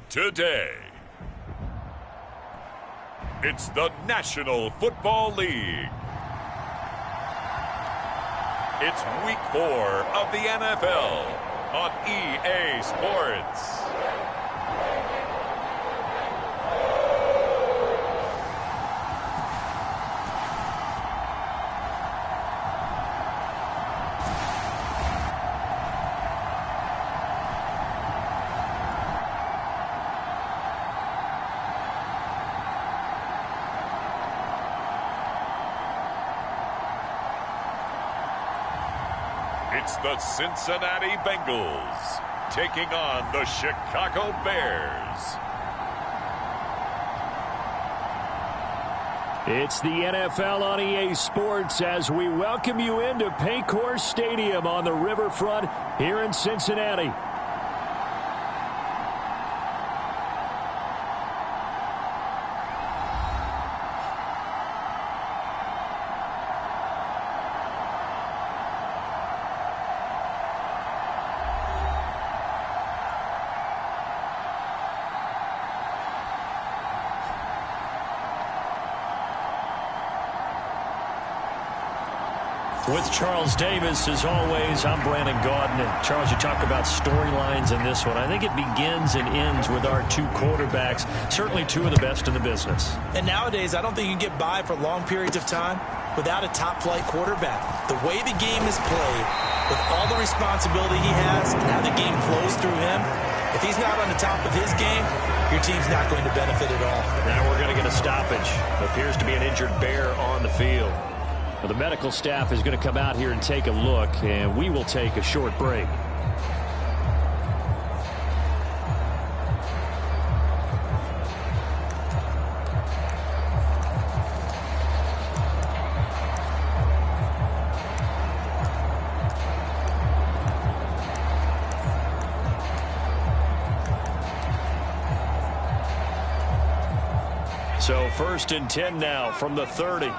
today. It's the National Football League. It's week 4 of the NFL on EA Sports. It's the Cincinnati Bengals taking on the Chicago Bears. It's the NFL on EA Sports as we welcome you into Paycor Stadium on the riverfront here in Cincinnati. With Charles Davis, as always, I'm Brandon Gaudin. Charles, you talk about storylines in this one. I think it begins and ends with our two quarterbacks, certainly two of the best in the business. And nowadays, I don't think you can get by for long periods of time without a top-flight quarterback. The way the game is played, with all the responsibility he has and how the game flows through him, if he's not on the top of his game, your team's not going to benefit at all. Now we're going to get a stoppage. Appears to be an injured Bear on the field. Well, the medical staff is going to come out here and take a look, and we will take a short break. So 1st and 10 now from the 30.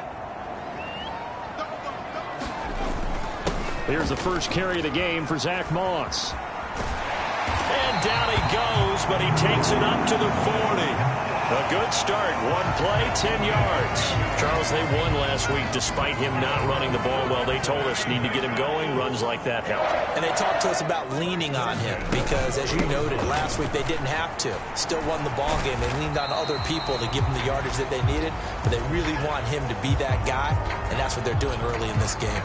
Here's the first carry of the game for Zach Moss. And down he goes, but he takes it up to the 40. A good start. One play, 10 yards. Charles, they won last week despite him not running the ball well. They told us need to get him going. Runs like that help. And they talked to us about leaning on him because, as you noted, last week they didn't have to. Still won the ball game. They leaned on other people to give them the yardage that they needed, but they really want him to be that guy, and that's what they're doing early in this game.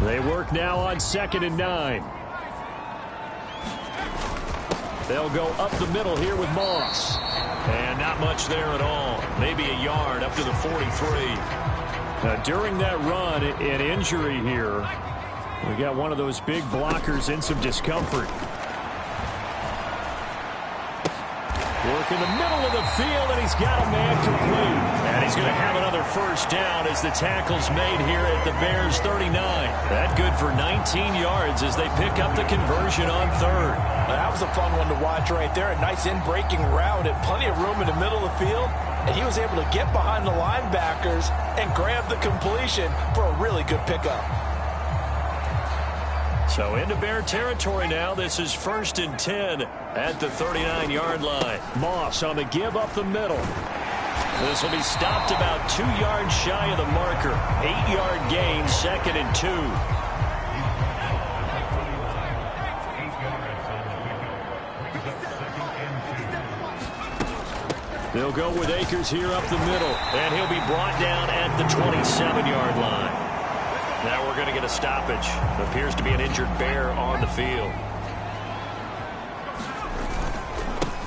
They work now on 2nd and 9. They'll go up the middle here with Moss. And not much there at all. Maybe a yard up to the 43. During that run, an injury here. We got one of those big blockers in some discomfort. Work in the middle of the field, and he's got a man complete. And he's going to have another first down as the tackle's made here at the Bears' 39. That good for 19 yards as they pick up the conversion on 3rd. That was a fun one to watch right there. A nice in-breaking route and plenty of room in the middle of the field. And he was able to get behind the linebackers and grab the completion for a really good pickup. So into Bear territory now. This is 1st and 10 at the 39-yard line. Moss on the give up the middle. This will be stopped about 2 yards shy of the marker. 8-yard gain, 2nd and 2. They'll go with Akers here up the middle, and he'll be brought down at the 27-yard line. Now we're going to get a stoppage. Appears to be an injured Bear on the field.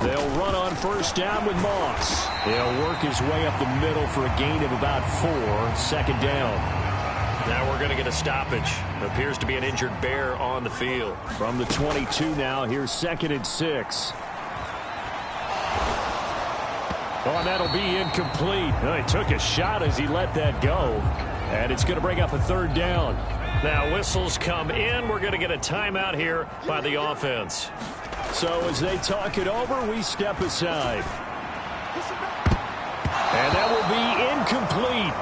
They'll run on 1st down with Moss. He'll work his way up the middle for a gain of about 4. 2nd down. Now we're going to get a stoppage. Appears to be an injured Bear on the field. From the 22 now, here's 2nd and 6. Oh, and that'll be incomplete. He took a shot as he let that go. And it's going to bring up a 3rd down. Now whistles come in. We're going to get a timeout here by the offense. So as they talk it over, we step aside. And that will be incomplete.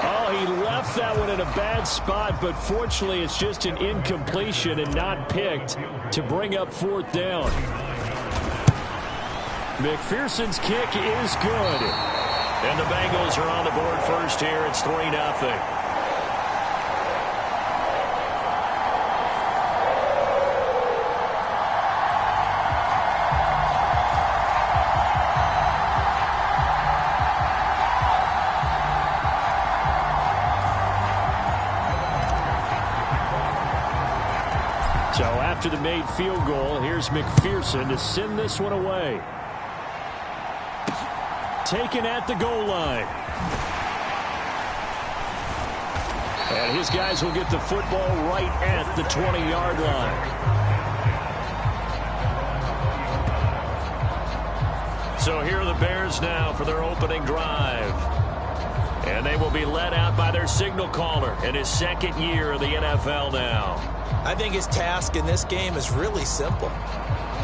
Oh, he left that one in a bad spot, but fortunately it's just an incompletion and not picked to bring up 4th down. McPherson's kick is good. And the Bengals are on the board first here. It's 3-0. So after the made field goal, here's McPherson to send this one away. Taken at the goal line. And his guys will get the football right at the 20-yard line. So here are the Bears now for their opening drive. And they will be led out by their signal caller in his second year of the NFL now. I think his task in this game is really simple.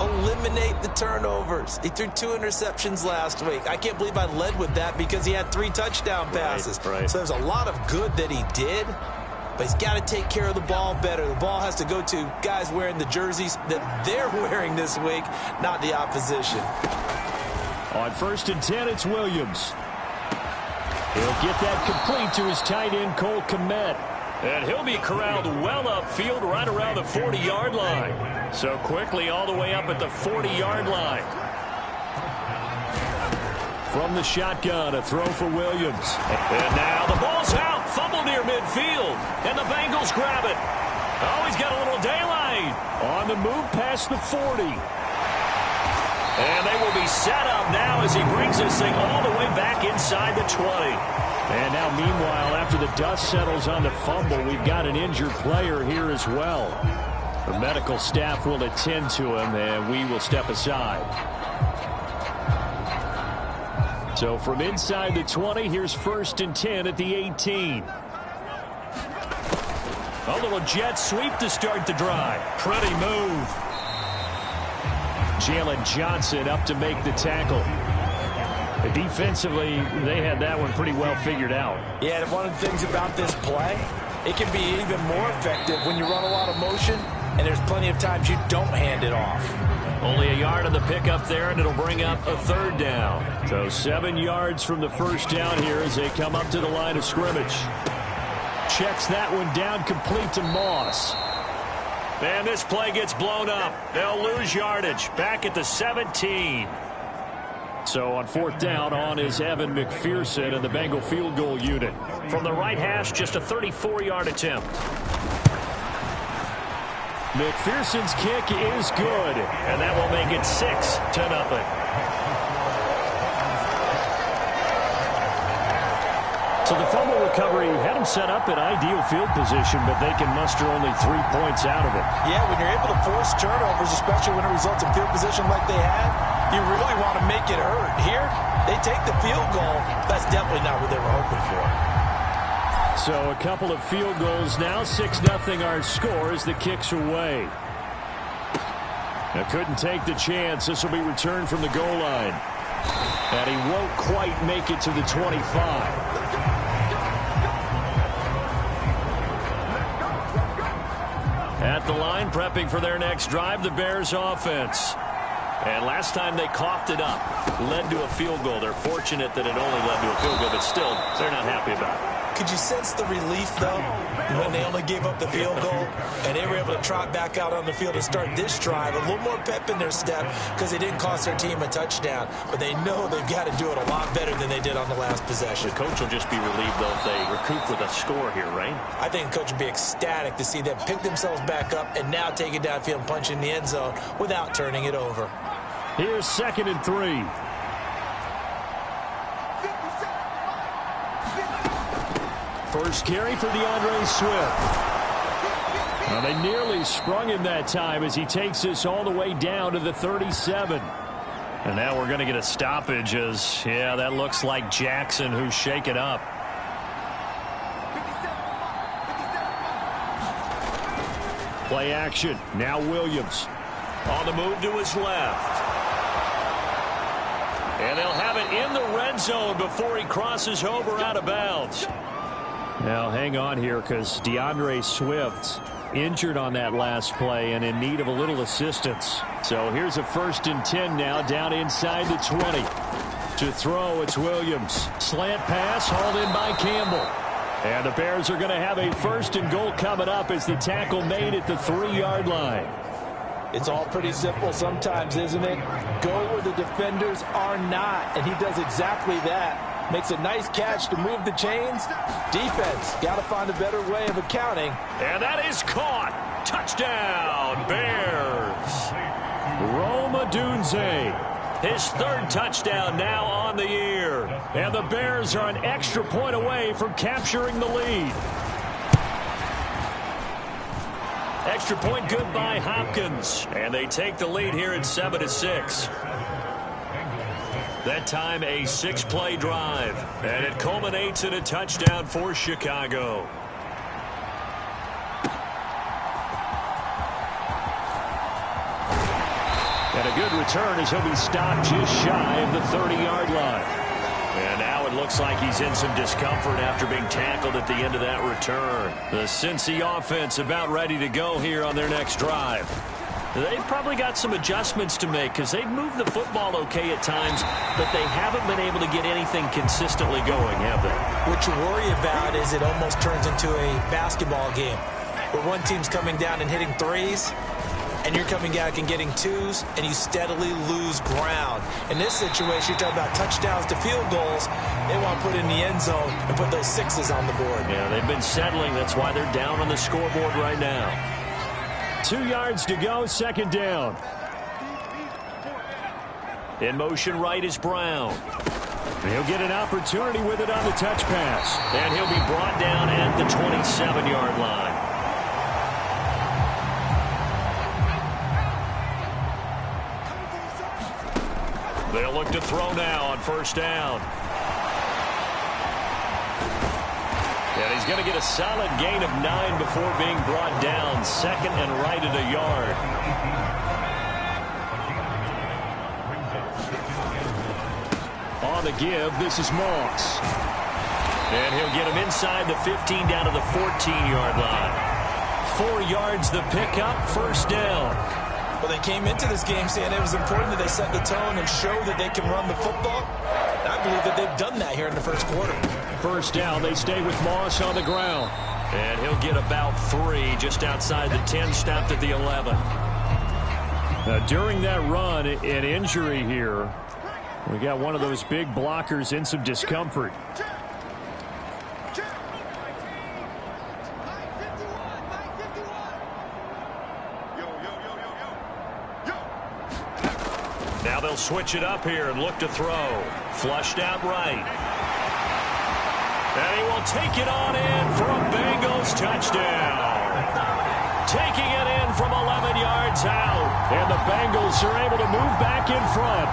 Eliminate the turnovers. He threw 2 interceptions last week. I can't believe I led with that because he had 3 touchdown passes. Right. So there's a lot of good that he did, but he's got to take care of the ball better. The ball has to go to guys wearing the jerseys that they're wearing this week, not the opposition. On 1st and 10, it's Williams. He'll get that complete to his tight end, Cole Kmet. And he'll be corralled well upfield right around the 40-yard line. So quickly all the way up at the 40-yard line. From the shotgun, a throw for Williams. And now the ball's out. Fumble near midfield. And the Bengals grab it. Oh, he's got a little daylight. On the move past the 40. And they will be set up now as he brings this thing all the way back inside the 20. And now, meanwhile, after the dust settles on the fumble, we've got an injured player here as well. The medical staff will attend to him, and we will step aside. So from inside the 20, here's 1st and 10 at the 18. A little jet sweep to start the drive. Pretty move. Jalen Johnson up to make the tackle. Defensively, they had that one pretty well figured out. Yeah, and one of the things about this play, it can be even more effective when you run a lot of motion, and there's plenty of times you don't hand it off. Only a yard on the pickup there, and it'll bring up a 3rd down. So 7 yards from the 1st down here as they come up to the line of scrimmage. Checks that one down complete to Moss. And this play gets blown up. They'll lose yardage back at the 17. So on 4th down, on is Evan McPherson and the Bengal field goal unit. From the right hash, just a 34-yard attempt. McPherson's kick is good, and that will make it 6-0. So the fumble recovery had them set up in ideal field position, but they can muster only 3 points out of it. Yeah, when you're able to force turnovers, especially when it results in field position like they had, you really want to make it hurt. Here, they take the field goal. That's definitely not what they were hoping for. So a couple of field goals now. 6-0 our score as the kick's away. Now couldn't take the chance. This will be returned from the goal line. And he won't quite make it to the 25. At the line, prepping for their next drive, the Bears offense. And last time they coughed it up, led to a field goal. They're fortunate that it only led to a field goal, but still, they're not happy about it. Could you sense the relief, though, when they only gave up the field goal and they were able to trot back out on the field and start this drive? A little more pep in their step because they didn't cost their team a touchdown, but they know they've got to do it a lot better than they did on the last possession. The coach will just be relieved, though, if they recoup with a score here, right? I think the coach would be ecstatic to see them pick themselves back up and now take it downfield and punch in the end zone without turning it over. Here's 2nd and 3. First carry for DeAndre Swift. Well, they nearly sprung him that time as he takes this all the way down to the 37. And now we're going to get a stoppage as, yeah, that looks like Jackson who's shaken up. Play action. Now Williams. On the move to his left. And they'll have it in the red zone before he crosses over out of bounds. Now hang on here because DeAndre Swift injured on that last play and in need of a little assistance. So here's a 1st and 10 now, down inside the 20. To throw, it's Williams. Slant pass hauled in by Campbell. And the Bears are going to have a 1st and goal coming up as the tackle made at the 3-yard line. It's all pretty simple sometimes, isn't it? Go where the defenders are not, and he does exactly that. Makes a nice catch to move the chains. Defense, got to find a better way of accounting. And that is caught. Touchdown, Bears. Rome Odunze. His 3rd touchdown now on the year. And the Bears are an extra point away from capturing the lead. Extra point good by Hopkins. And they take the lead here at 7-6. That time a 6-play drive. And it culminates in a touchdown for Chicago. And a good return as he'll be stopped just shy of the 30-yard line. And now it looks like he's in some discomfort after being tackled at the end of that return. The Cincy offense about ready to go here on their next drive. They've probably got some adjustments to make because they've moved the football okay at times, but they haven't been able to get anything consistently going, have they? What you worry about is it almost turns into a basketball game where one team's coming down and hitting threes, and you're coming back and getting twos, and you steadily lose ground. In this situation, you're talking about touchdowns to field goals. They want to put in the end zone and put those 6s on the board. Yeah, they've been settling. That's why they're down on the scoreboard right now. 2 yards to go, 2nd down. In motion right is Brown. He'll get an opportunity with it on the touch pass. And he'll be brought down at the 27-yard line. They'll look to throw now on 1st down. And he's going to get a solid gain of 9 before being brought down. 2nd and right at a yard. On the give, this is Moss. And he'll get him inside the 15 down to the 14-yard line. 4 yards the pickup, 1st down. Well, they came into this game saying it was important that they set the tone and show that they can run the football. I believe that they've done that here in the 1st quarter. 1st down, they stay with Moss on the ground. And he'll get about 3 just outside the 10, stopped at the 11. Now, during that run, an injury here. We got one of those big blockers in some discomfort. Now they'll switch it up here and look to throw. Flushed out right. And he will take it on in for a Bangles touchdown. Taking it in from 11 yards out. And the Bengals are able to move back in front.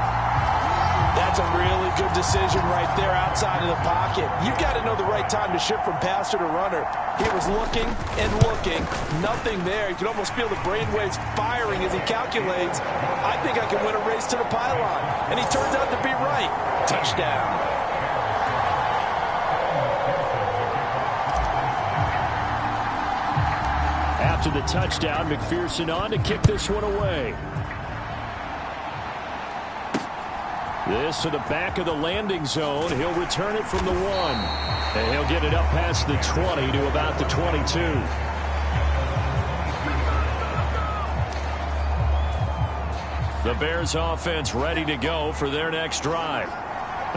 That's a really good decision right there outside of the pocket. You've got to know the right time to shift from passer to runner. He was looking and looking. Nothing there. You can almost feel the brainwaves firing as he calculates. I think I can win a race to the pylon. And he turns out to be right. Touchdown. After the touchdown, McPherson on to kick this one away. This to the back of the landing zone. He'll return it from the 1. And he'll get it up past the 20 to about the 22. The Bears offense ready to go for their next drive.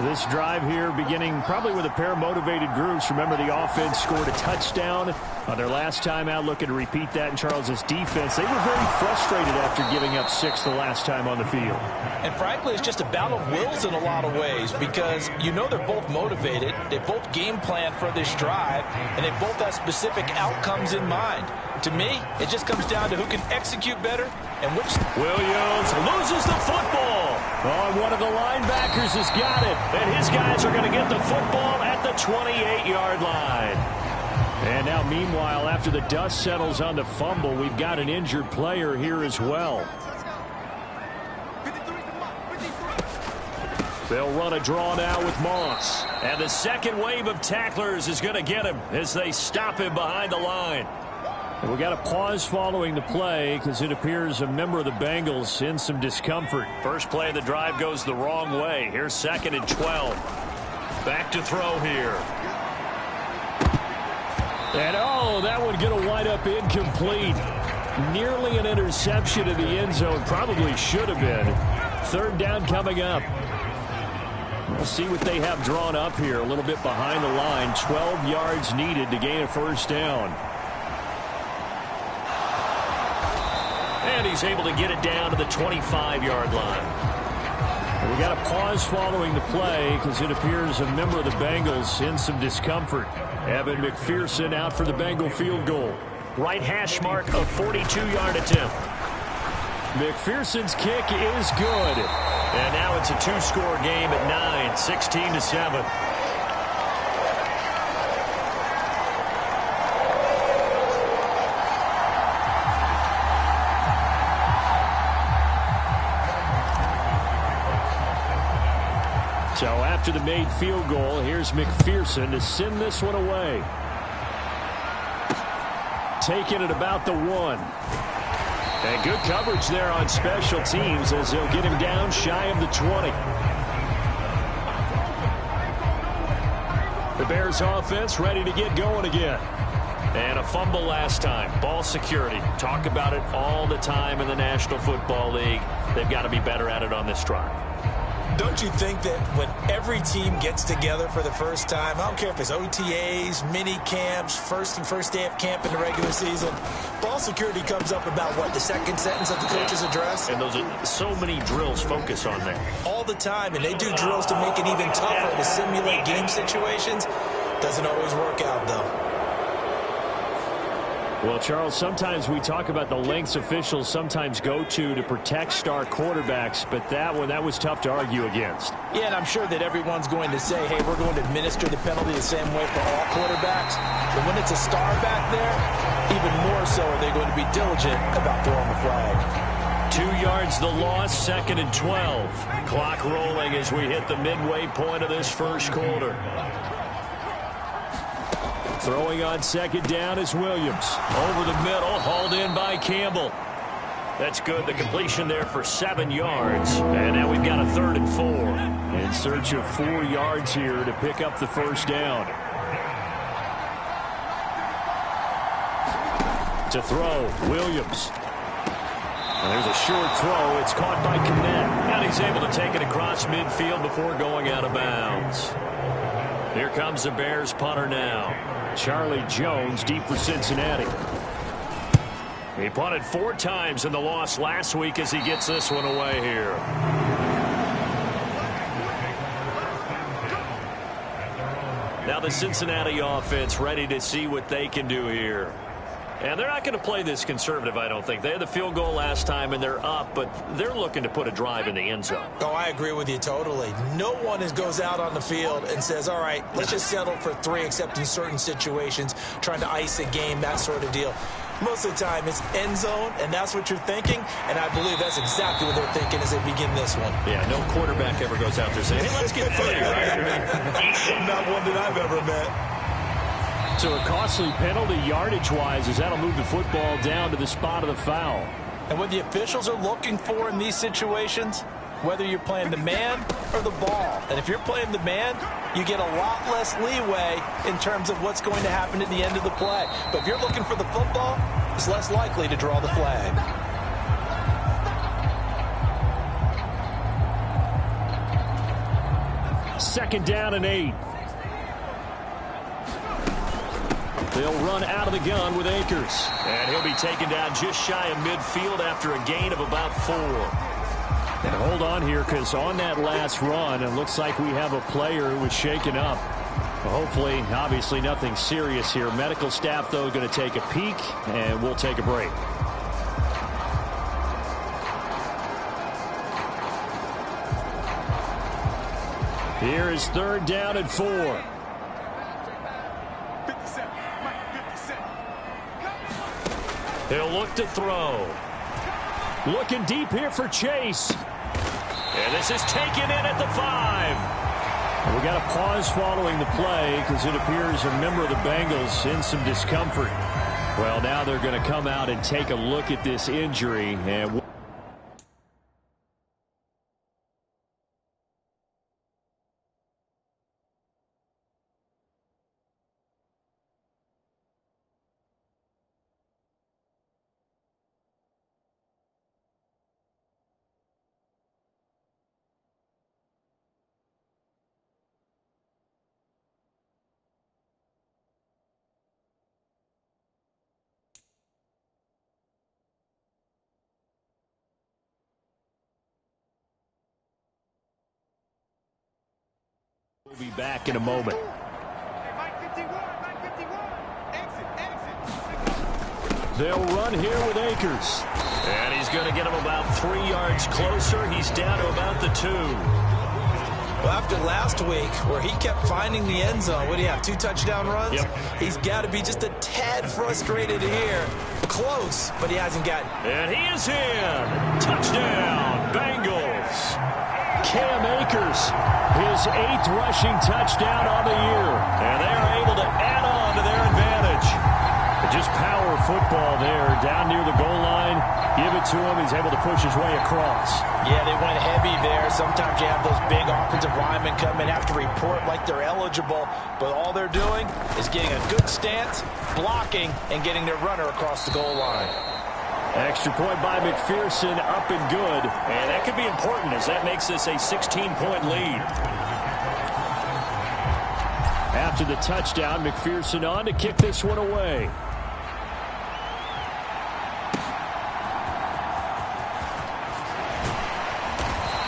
This drive here beginning probably with a pair of motivated groups. Remember, the offense scored a touchdown on their last time out. Looking to repeat that in Charles's defense. They were very frustrated after giving up 6 the last time on the field. And frankly, it's just a battle of wills in a lot of ways because you know they're both motivated. They both game plan for this drive, and they both have specific outcomes in mind. To me, it just comes down to who can execute better and which. Williams loses the football. Oh, one of the linebackers has got it. And his guys are going to get the football at the 28-yard line. And now, meanwhile, after the dust settles on the fumble, we've got an injured player here as well. They'll run a draw now with Moss. And the second wave of tacklers is going to get him as they stop him behind the line. We got a pause following the play because it appears a member of the Bengals in some discomfort. First play of the drive goes the wrong way. Here's 2nd and 12. Back to throw here. And that would get a wind up incomplete. Nearly an interception in the end zone. Probably should have been. 3rd down coming up. We'll see what they have drawn up here. A little bit behind the line. 12 yards needed to gain a 1st down. And he's able to get it down to the 25-yard line. We got a pause following the play because it appears a member of the Bengals in some discomfort. Evan McPherson out for the Bengal field goal. Right hash mark, a 42-yard attempt. McPherson's kick is good. And now it's a 2-score game at 9, 16-7. So after the made field goal, here's McPherson to send this one away. Taking it about the 1. And good coverage there on special teams as they'll get him down shy of the 20. The Bears offense ready to get going again. And a fumble last time. Ball security. Talk about it all the time in the National Football League. They've got to be better at it on this drive. Don't you think that when every team gets together for the first time, I don't care if it's OTAs, mini camps, first day of camp in the regular season, ball security comes up about, what, the 2nd sentence of the coach's address? And those are so many drills focus on that. All the time, and they do drills to make it even tougher to simulate game situations. Doesn't always work out, though. Well, Charles, sometimes we talk about the lengths officials sometimes go to protect star quarterbacks, but that was tough to argue against. Yeah, and I'm sure that everyone's going to say, hey, we're going to administer the penalty the same way for all quarterbacks. But when it's a star back there, even more so are they going to be diligent about throwing the flag. 2 yards the loss, 2nd and 12. Clock rolling as we hit the midway point of this first quarter. Throwing on 2nd down is Williams. Over the middle, hauled in by Campbell. That's good. The completion there for 7 yards. And now we've got a 3rd and 4. In search of 4 yards here to pick up the 1st down. To throw, Williams. And there's a short throw. It's caught by Connett. And he's able to take it across midfield before going out of bounds. Here comes the Bears punter now. Charlie Jones deep for Cincinnati. He punted 4 times in the loss last week as he gets this one away here. Now the Cincinnati offense ready to see what they can do here. And they're not going to play this conservative, I don't think. They had the field goal last time, and they're up, but they're looking to put a drive in the end zone. Oh, I agree with you totally. No one goes out on the field and says, all right, let's just settle for 3, except in certain situations, trying to ice a game, that sort of deal. Most of the time, it's end zone, and that's what you're thinking, and I believe that's exactly what they're thinking as they begin this one. Yeah, no quarterback ever goes out there saying, hey, let's get 3, right? Not one that I've ever met. So a costly penalty yardage-wise as that'll move the football down to the spot of the foul. And what the officials are looking for in these situations, whether you're playing the man or the ball. And if you're playing the man, you get a lot less leeway in terms of what's going to happen at the end of the play. But if you're looking for the football, it's less likely to draw the flag. Second down and 8. They'll run out of the gun with Akers. And he'll be taken down just shy of midfield after a gain of about 4. And hold on here, because on that last run, it looks like we have a player who was shaken up. Well, hopefully, obviously nothing serious here. Medical staff, though, going to take a peek, and we'll take a break. Here is 3rd down and 4. He'll look to throw. Looking deep here for Chase. And this is taken in at the 5. And we got a pause following the play because it appears a member of the Bengals in some discomfort. Well, now they're going to come out and take a look at this injury. And we'll be back in a moment. They'll run here with Akers. And he's going to get him about 3 yards closer. He's down to about the 2. Well, after last week, where he kept finding the end zone, what do you have, 2 touchdown runs? Yep. He's got to be just a tad frustrated here. Close, but he hasn't gotten. And he is in. Touchdown, Bangles. Cam Akers, his 8th rushing touchdown on the year. And they are able to add on to their advantage. Just power football there, down near the goal line. Give it to him. He's able to push his way across. Yeah, they went heavy there. Sometimes you have those big offensive linemen come in, have to report like they're eligible. But all they're doing is getting a good stance, blocking, and getting their runner across the goal line. Extra point by McPherson, up and good. And that could be important as that makes this a 16-point lead. After the touchdown, McPherson on to kick this one away.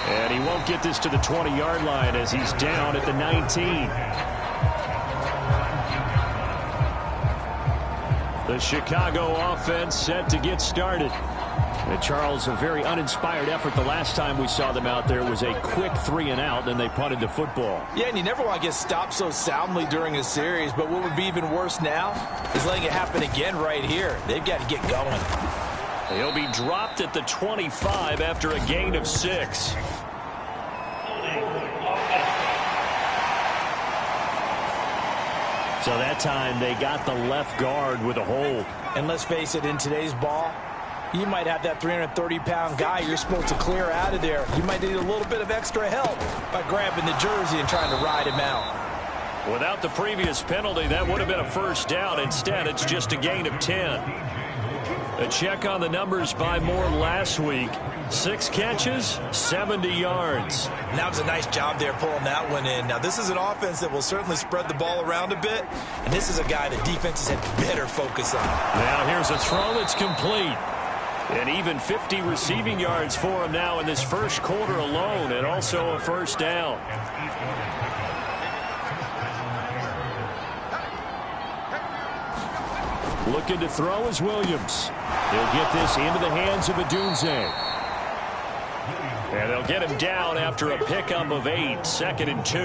And he won't get this to the 20-yard line as he's down at the 19. The Chicago offense set to get started. And Charles, a very uninspired effort. The last time we saw them out there was a quick 3 and out, then they punted the football. Yeah, and you never want to get stopped so soundly during a series, but what would be even worse now is letting it happen again right here. They've got to get going. He'll be dropped at the 25 after a gain of 6. So that time they got the left guard with a hold. And let's face it, in today's ball, you might have that 330-pound guy you're supposed to clear out of there. You might need a little bit of extra help by grabbing the jersey and trying to ride him out. Without the previous penalty, that would have been a first down. Instead, it's just a gain of 10. A check on the numbers by Moore last week. 6 catches, 70 yards. And that was a nice job there pulling that one in. Now, this is an offense that will certainly spread the ball around a bit, and this is a guy that defenses had better focus on. Now here's a throw that's complete. And even 50 receiving yards for him now in this first quarter alone, and also a first down. Looking to throw is Williams. He'll get this into the hands of Adunze. And they'll get him down after a pickup of 8, 2nd and 2.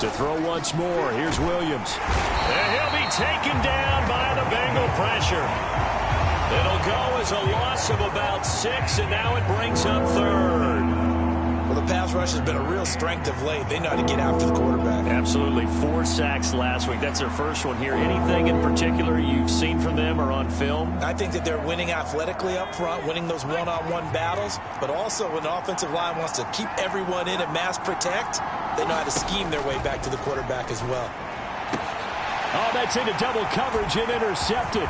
To throw once more, here's Williams. And he'll be taken down by the Bengal pressure. It'll go as a loss of about 6, and now it brings up 3rd. Well, the pass rush has been a real strength of late. They know how to get after the quarterback. Absolutely. 4 sacks last week. That's their first one here. Anything in particular you've seen from them or on film? I think that they're winning athletically up front, winning those one-on-one battles, but also when the offensive line wants to keep everyone in and mass protect, they know how to scheme their way back to the quarterback as well. Oh, that's into double coverage and intercepted.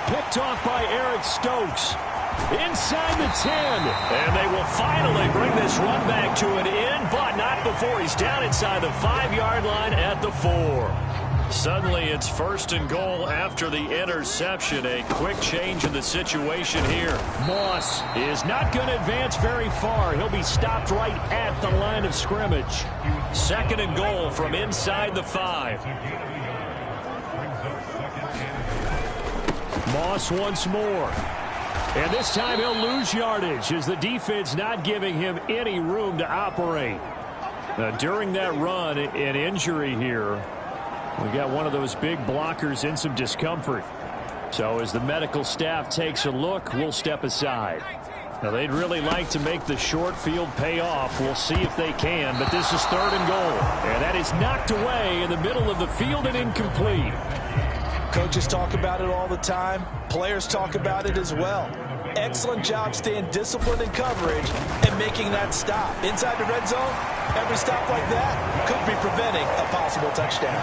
Picked off by Eric Stokes. Inside the 10. And they will finally bring this run back to an end, but not before he's down inside the 5-yard line at the 4. Suddenly it's 1st and goal after the interception. A quick change in the situation here. Moss is not going to advance very far. He'll be stopped right at the line of scrimmage. 2nd and goal from inside the 5. Moss once more. And this time he'll lose yardage as the defense not giving him any room to operate. Now, during that run, an injury here. We got one of those big blockers in some discomfort. So as the medical staff takes a look, we'll step aside. Now, they'd really like to make the short field pay off. We'll see if they can, but this is 3rd and goal. And that is knocked away in the middle of the field and incomplete. Coaches talk about it all the time. Players talk about it as well. Excellent job staying disciplined in coverage and making that stop. Inside the red zone, every stop like that could be preventing a possible touchdown.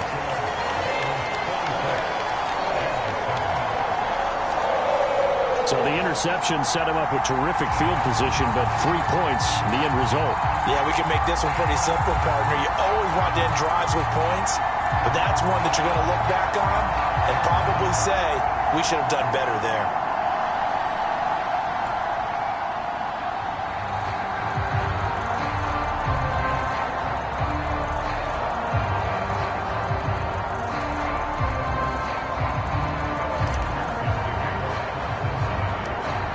So the interception set him up with terrific field position, but 3 points, the end result. Yeah, we can make this one pretty simple, partner. You always want to end drives with points, but that's one that you're going to look back on and probably say, we should have done better there.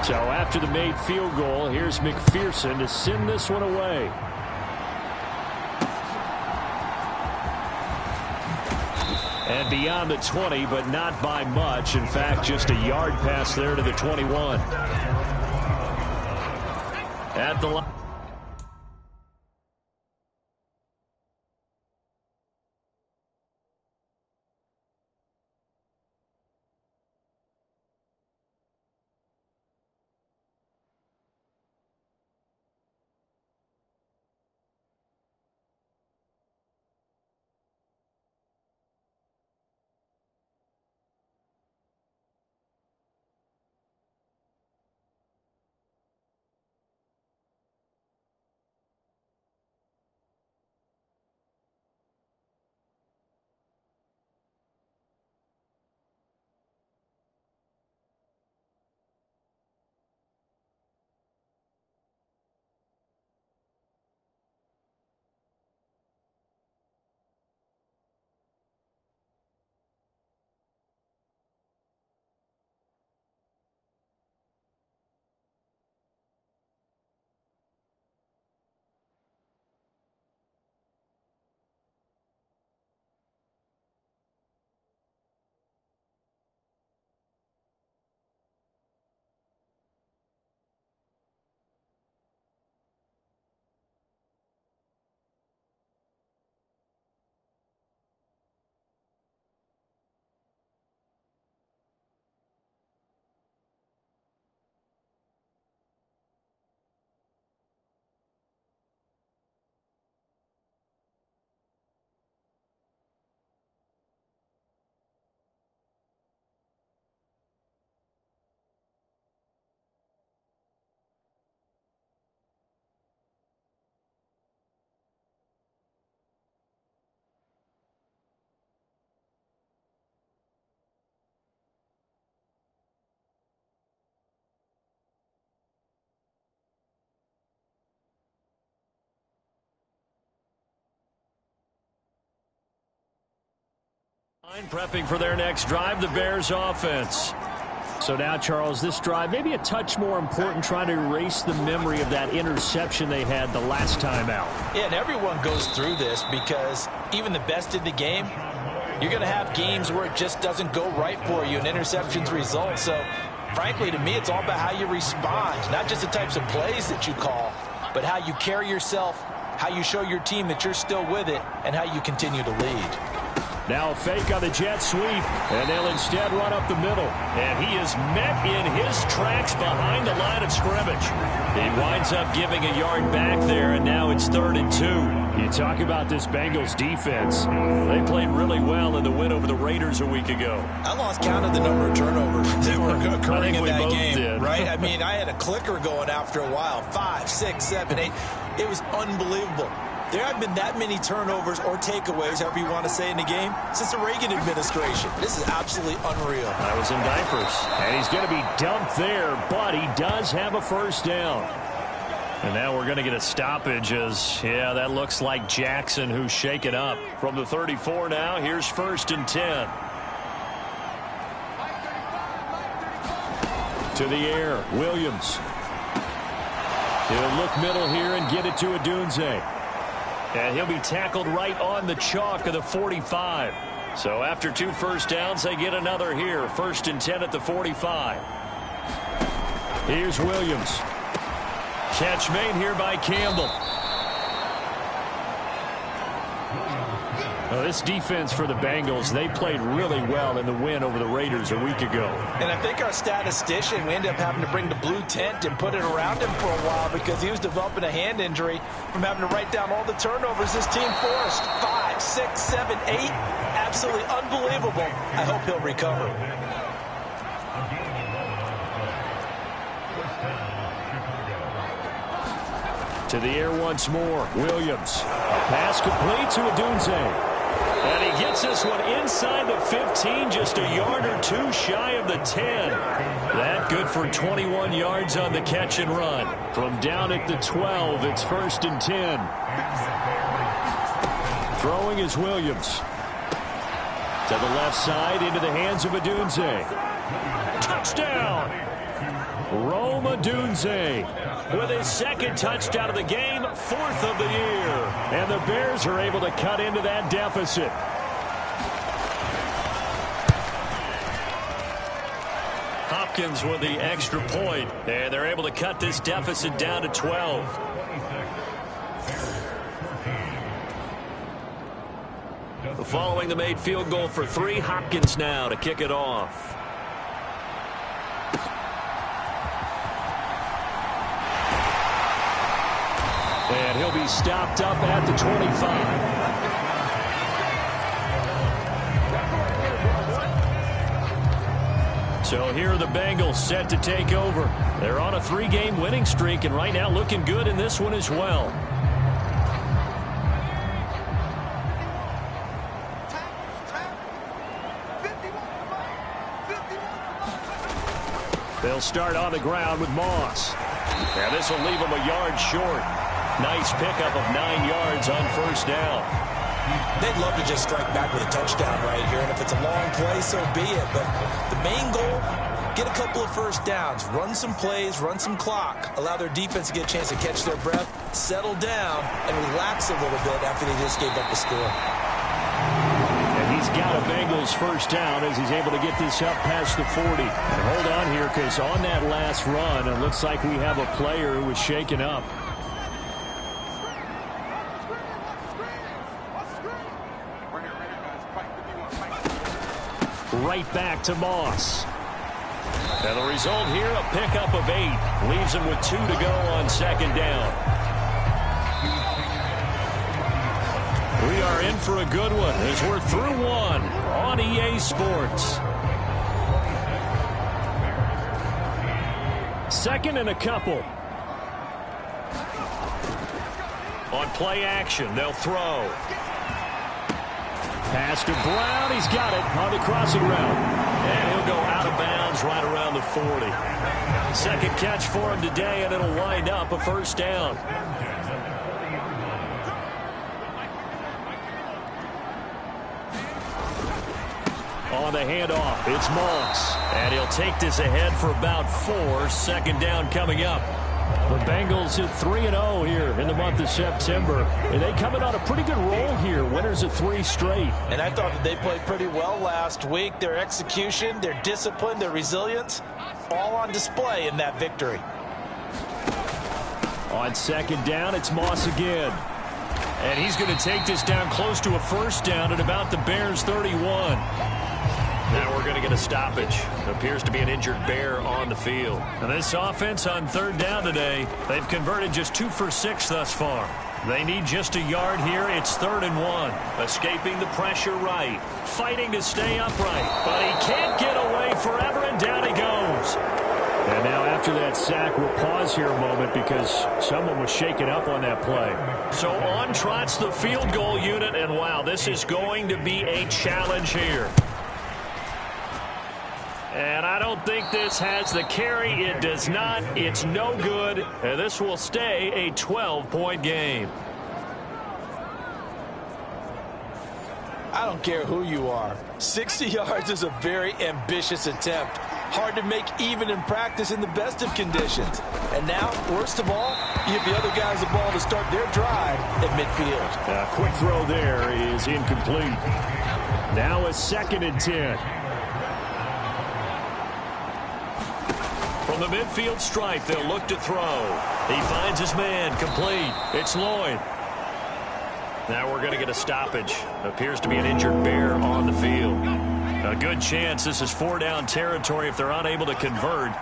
So after the made field goal, here's McPherson to send this one away. And beyond the 20, but not by much. In fact, just a yard pass there to the 21. At the line. Prepping for their next drive, the Bears offense. So now, Charles, this drive maybe a touch more important, trying to erase the memory of that interception they had the last time out. Yeah, and everyone goes through this because even the best in the game, you're going to have games where it just doesn't go right for you and interceptions result. So, frankly, to me, it's all about how you respond, not just the types of plays that you call, but how you carry yourself, how you show your team that you're still with it, and how you continue to lead. Now a fake on the jet sweep, and they'll instead run up the middle. And he is met in his tracks behind the line of scrimmage. He winds up giving a yard back there, and now it's 3rd and 2. You talk about this Bengals defense. They played really well in the win over the Raiders a week ago. I lost count of the number of turnovers that were occurring in that game, did. Right? I mean, I had a clicker going after a while. 5, 6, 7, 8. It was unbelievable. There haven't been that many turnovers or takeaways, however you want to say, in the game since the Reagan administration. This is absolutely unreal. I was in diapers. And he's going to be dumped there, but he does have a first down. And now we're going to get a stoppage as, yeah, that looks like Jackson who's shaken up. From the 34 now, here's 1st and 10. To the air, Williams. He'll look middle here and get it to Odunze. And he'll be tackled right on the chalk of the 45. So after 2 first downs, they get another here. 1st and 10 at the 45. Here's Williams. Catch made here by Campbell. Well, this defense for the Bengals, they played really well in the win over the Raiders a week ago. And I think our statistician, we ended up having to bring the blue tent and put it around him for a while because he was developing a hand injury from having to write down all the turnovers this team forced. 5, 6, 7, 8. Absolutely unbelievable. I hope he'll recover. To the air once more. Williams. A pass complete to Odunze. And he gets this one inside the 15, just a yard or two shy of the 10. That good for 21 yards on the catch and run. From down at the 12, it's 1st and 10. Throwing is Williams. To the left side, into the hands of Odunze. Touchdown! Rome Odunze with his 2nd touchdown of the game, 4th of the year. And the Bears are able to cut into that deficit. Hopkins with the extra point, and they're able to cut this deficit down to 12. Following the made field goal for 3, Hopkins now to kick it off. And he'll be stopped up at the 25. So here are the Bengals set to take over. They're on a 3-game winning streak and right now looking good in this one as well. They'll start on the ground with Moss. And this will leave them a yard short. Nice pickup of 9 yards on 1st down. They'd love to just strike back with a touchdown right here, and if it's a long play, so be it. But the main goal, get a couple of 1st downs, run some plays, run some clock, allow their defense to get a chance to catch their breath, settle down, and relax a little bit after they just gave up the score. And he's got a Bengals 1st down as he's able to get this up past the 40. And hold on here, because on that last run, it looks like we have a player who was shaken up. Right back to Moss. And the result here, a pickup of 8. Leaves him with 2 to go on 2nd down. We are in for a good one as we're through one on EA Sports. 2nd and a couple. On play action, they'll throw. Pass to Brown. He's got it on the crossing route. And he'll go out of bounds right around the 40. 2nd catch for him today, and it'll wind up a 1st down. On the handoff, it's Moss. And he'll take this ahead for about 4. 2nd down coming up. The Bengals at 3-0 here in the month of September. And they come in on a pretty good roll here. Winners of 3 straight. And I thought that they played pretty well last week. Their execution, their discipline, their resilience, all on display in that victory. On 2nd down, it's Moss again. And he's going to take this down close to a 1st down at about the Bears' 31. Now we're going to get a stoppage. It appears to be an injured Bear on the field. And this offense on 3rd down today, they've converted just 2 for 6 thus far. They need just a yard here. It's 3rd and 1. Escaping the pressure right. Fighting to stay upright. But he can't get away forever, and down he goes. And now after that sack, we'll pause here a moment because someone was shaken up on that play. So on trots the field goal unit, and wow, this is going to be a challenge here. And I don't think this has the carry. It does not. It's no good. And this will stay a 12-point game. I don't care who you are. 60 yards is a very ambitious attempt. Hard to make even in practice in the best of conditions. And now, worst of all, you give the other guys the ball to start their drive at midfield. A quick throw there is incomplete. Now a 2nd and 10. From the midfield stripe, they'll look to throw. He finds his man, complete. It's Lloyd. Now we're going to get a stoppage. Appears to be an injured bear on the field. A good chance this is 4-down territory if they're unable to convert.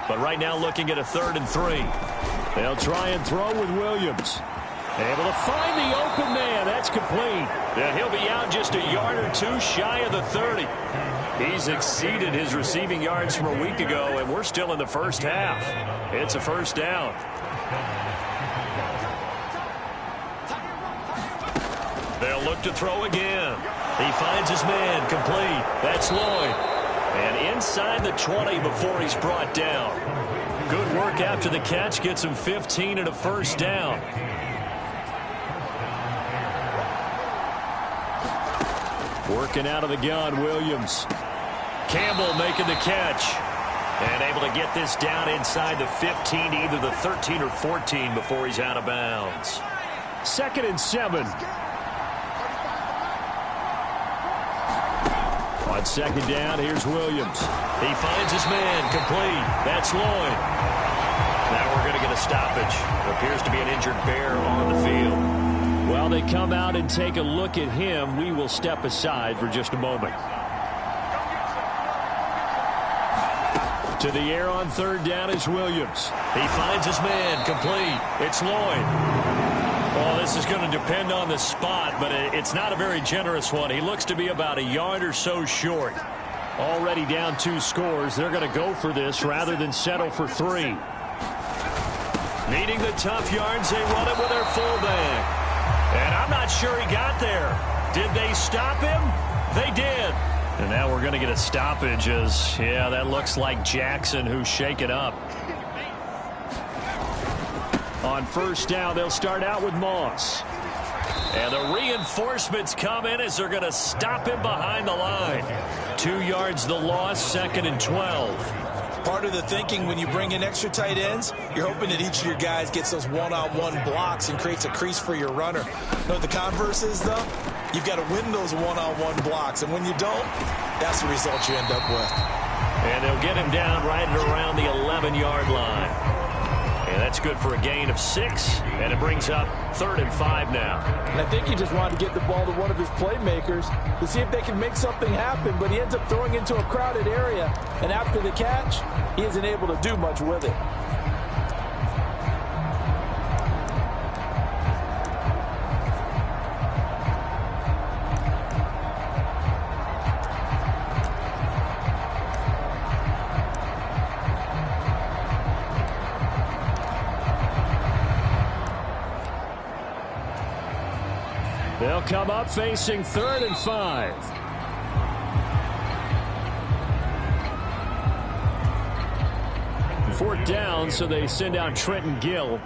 But right now looking at a 3rd and 3. They'll try and throw with Williams. Able to find the open man. That's complete. And he'll be out just a yard or two shy of the 30. He's exceeded his receiving yards from a week ago, and we're still in the first half. It's a 1st down. They'll look to throw again. He finds his man, complete. That's Lloyd. And inside the 20 before he's brought down. Good work after the catch. Gets him 15 and a 1st down. Working out of the gun, Williams. Campbell making the catch. And able to get this down inside the 15, either the 13 or 14 before he's out of bounds. 2nd and 7. On 2nd down, here's Williams. He finds his man, complete. That's Lloyd. Now we're going to get a stoppage. Appears to be an injured bear on the field. While they come out and take a look at him, we will step aside for just a moment. To the air on 3rd down is Williams. He finds his man, complete. It's Lloyd. Well, this is going to depend on the spot, but it's not a very generous one. He looks to be about a yard or so short. Already down 2 scores. They're going to go for this rather than settle for 3. Needing the tough yards, they run it with their fullback. And I'm not sure he got there. Did they stop him? They did. And now we're going to get a stoppage as, yeah, that looks like Jackson who's shaken up. On 1st down, they'll start out with Moss. And the reinforcements come in as they're going to stop him behind the line. 2 yards the loss, 2nd and 12. Part of the thinking when you bring in extra tight ends, you're hoping that each of your guys gets those one-on-one blocks and creates a crease for your runner. You know what the converse is, though? You've got to win those one-on-one blocks, and when you don't, that's the result you end up with. And they'll get him down right around the 11-yard line. And that's good for a gain of 6, and it brings up 3rd and 5 now. And I think he just wanted to get the ball to one of his playmakers to see if they can make something happen, but he ends up throwing into a crowded area, and after the catch, he isn't able to do much with it. They'll come up facing 3rd and 5. Fourth down, so they send out Trenton Gill.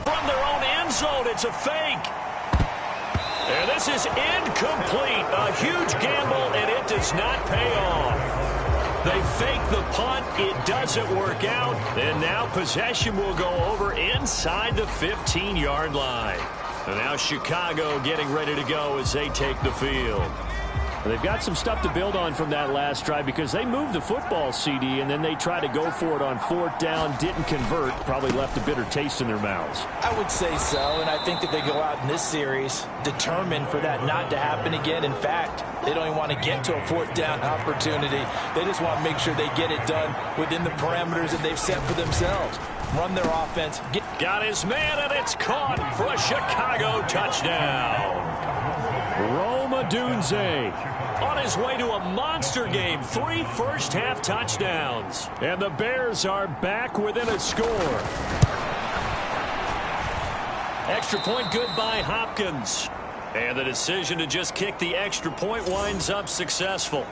From their own end zone, it's a fake. And this is incomplete. A huge gamble, and it does not pay off. They fake the punt. It doesn't work out. And now possession will go over inside the 15-yard line. And now Chicago getting ready to go as they take the field. They've got some stuff to build on from that last drive because they moved the football, CD, and then they tried to go for it on 4th down, didn't convert, probably left a bitter taste in their mouths. I would say so, and I think that they go out in this series determined for that not to happen again. In fact, they don't even want to get to a 4th down opportunity. They just want to make sure they get it done within the parameters that they've set for themselves. Run their offense. Got his man, and it's caught for a Chicago touchdown. Rome Odunze on his way to a monster game. 3 first-half touchdowns. And the Bears are back within a score. Extra point good by Hopkins. And the decision to just kick the extra point winds up successful.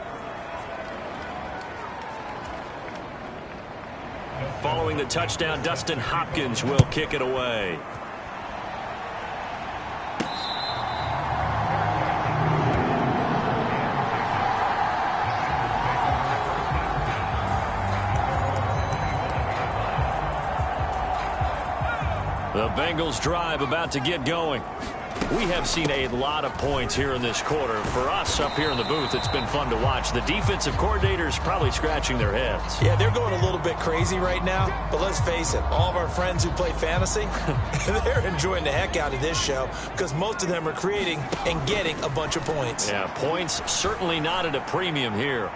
Following the touchdown, Dustin Hopkins will kick it away. The Bengals drive about to get going. We have seen a lot of points here in this quarter. For us up here in the booth, it's been fun to watch. The defensive coordinators probably scratching their heads. Yeah, they're going a little bit crazy right now. But let's face it, all of our friends who play fantasy, they're enjoying the heck out of this show because most of them are creating and getting a bunch of points. Yeah, points certainly not at a premium here.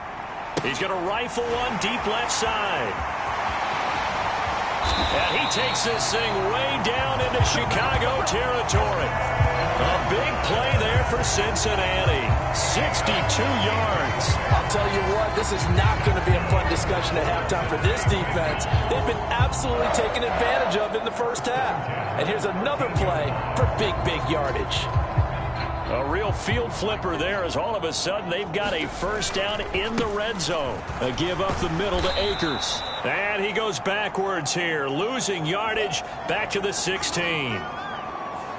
He's going to rifle one deep left side. And he takes this thing way down into Chicago territory. A big play there for Cincinnati. 62 yards. I'll tell you what, this is not going to be a fun discussion at halftime for this defense. They've been absolutely taken advantage of in the first half. And here's another play for big yardage. A real field flipper there as all of a sudden they've got a first down in the red zone. A give up the middle to Akers. And he goes backwards here, losing yardage back to the 16.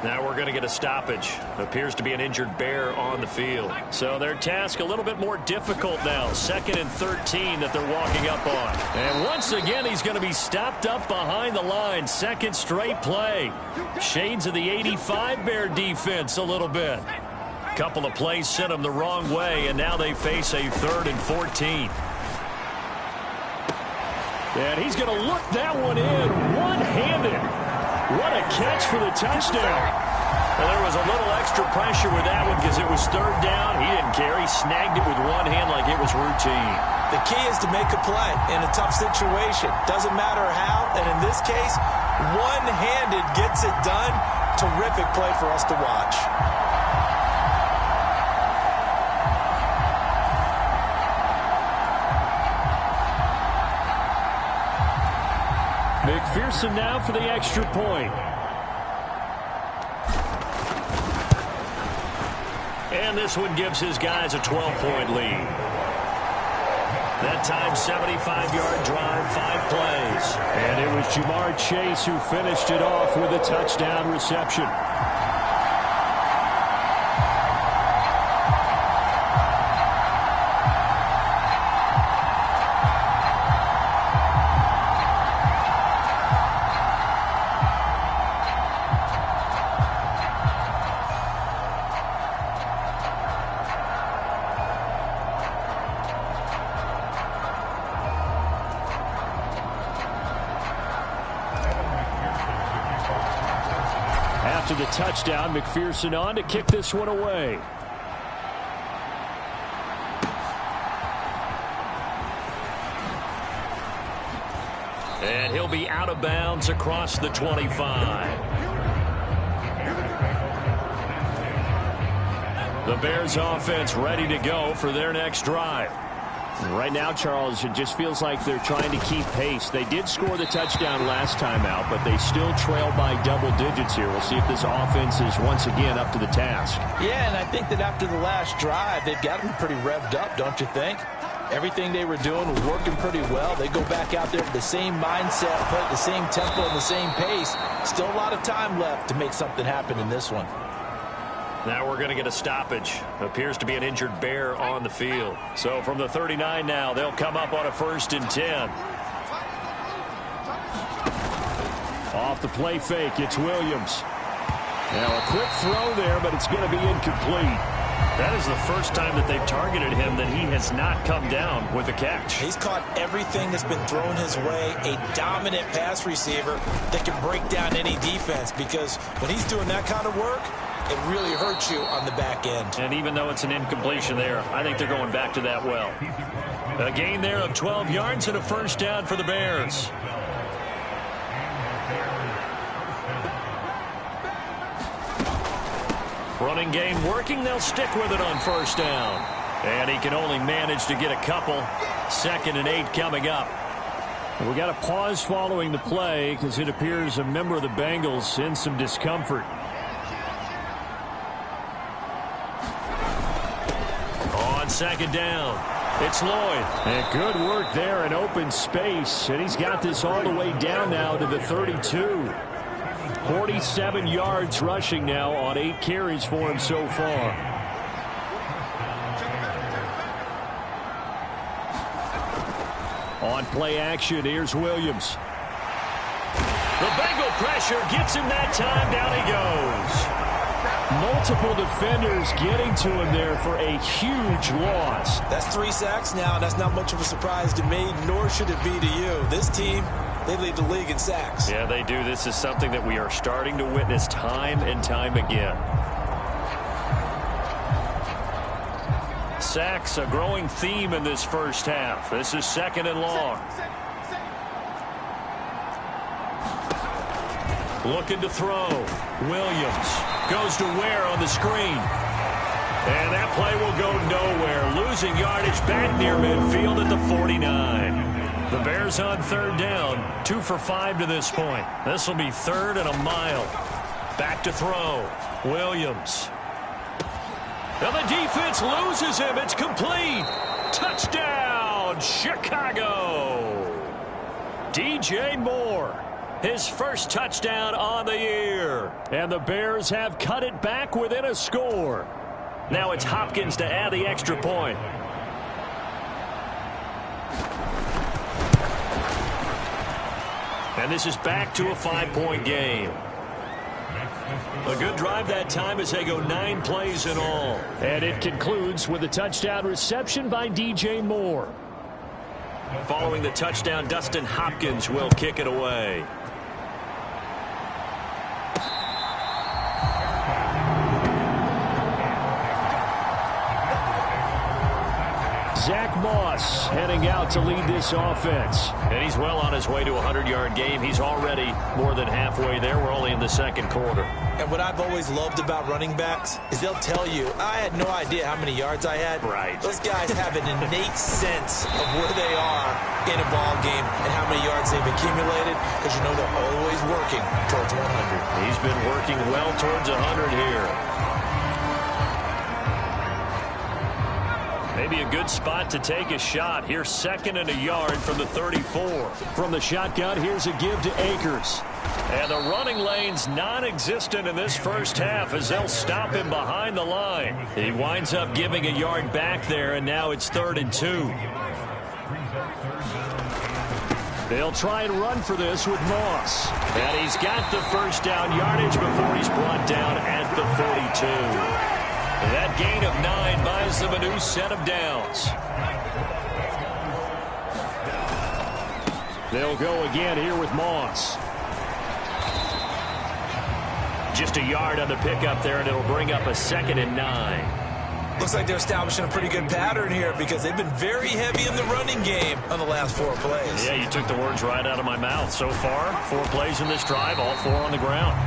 Now we're going to get a stoppage. Appears to be an injured Bear on the field. So their task a little bit more difficult now. 2nd and 13 that they're walking up on. And once again, he's going to be stopped up behind the line. Second straight play. Shades of the 85 Bear defense a little bit. Couple of plays sent them the wrong way, and now they face a 3rd and 14. And he's going to look that one in one-handed. What a catch for the touchdown. Well, there was a little extra pressure with that one because it was 3rd down. He didn't care. He snagged it with one hand like it was routine. The key is to make a play in a tough situation. Doesn't matter how, and in this case, one-handed gets it done. Terrific play for us to watch. McPherson now for the extra point. And this one gives his guys a 12-point lead. That time, 75-yard drive, 5 plays. And it was Jamar Chase who finished it off with a touchdown reception. After the touchdown, McPherson on to kick this one away. And he'll be out of bounds across the 25. The Bears offense ready to go for their next drive. Right now, Charles, it just feels like they're trying to keep pace. They did score the touchdown last time out, but they still trail by double digits here. We'll see if this offense is once again up to the task. Yeah, and I think that after the last drive, they've got to be pretty revved up, don't you think? Everything they were doing was working pretty well. They go back out there with the same mindset, play at the same tempo and the same pace. Still a lot of time left to make something happen in this one. Now we're going to get a stoppage. Appears to be an injured Bear on the field. So from the 39 now, they'll come up on a 1st and 10. Off the play fake, it's Williams. Now a quick throw there, but it's going to be incomplete. That is the first time that they've targeted him that he has not come down with a catch. He's caught everything that's been thrown his way. A dominant pass receiver that can break down any defense, because when he's doing that kind of work, it really hurts you on the back end. And even though it's an incompletion there, I think they're going back to that well. A gain there of 12 yards and a first down for the Bears. Running game working. They'll stick with it on first down. And he can only manage to get a couple. 2nd and 8 coming up. We got a pause following the play because it appears a member of the Bengals in some discomfort. On 2nd down, it's Lloyd. And good work there in open space. And he's got this all the way down now to the 32. 47 yards rushing now on 8 carries for him so far. On play action, here's Williams. The Bengal pressure gets him that time. Down he goes. Multiple defenders getting to him there for a huge loss. That's 3 sacks now. That's not much of a surprise to me, nor should it be to you. This team, they lead the league in sacks. Yeah, they do. This is something that we are starting to witness time and time again. Sacks, a growing theme in this first half. This is 2nd and long. Looking to throw. Williams goes to Ware on the screen. And that play will go nowhere. Losing yardage back near midfield at the 49. The Bears on 3rd down. 2 for 5 to this point. This will be 3rd and a mile. Back to throw. Williams. And the defense loses him. It's complete. Touchdown, Chicago. DJ Moore. His first touchdown on the year. And the Bears have cut it back within a score. Now it's Hopkins to add the extra point. And this is back to a 5-point game. A good drive that time as they go 9 plays in all. And it concludes with a touchdown reception by DJ Moore. Following the touchdown, Dustin Hopkins will kick it away. Zach Moss heading out to lead this offense. And he's well on his way to a 100-yard game. He's already more than halfway there. We're only in the 2nd quarter. And what I've always loved about running backs is they'll tell you, I had no idea how many yards I had. Right. Those guys have an innate sense of where they are in a ball game and how many yards they've accumulated, because you know they're always working towards 100. He's been working well towards 100 here. Maybe a good spot to take a shot. Here's 2nd and a yard from the 34. From the shotgun, here's a give to Akers. And the running lane's non-existent in this first half as they'll stop him behind the line. He winds up giving a yard back there, and now it's 3rd and 2. They'll try and run for this with Moss. And he's got the first down yardage before he's brought down at the 42. That gain of 9 buys them a new set of downs. They'll go again here with Moss. Just a yard on the pickup there, and it'll bring up a 2nd and 9. Looks like they're establishing a pretty good pattern here because they've been very heavy in the running game on the last 4 plays. Yeah, you took the words right out of my mouth. So far, 4 plays in this drive, all 4 on the ground.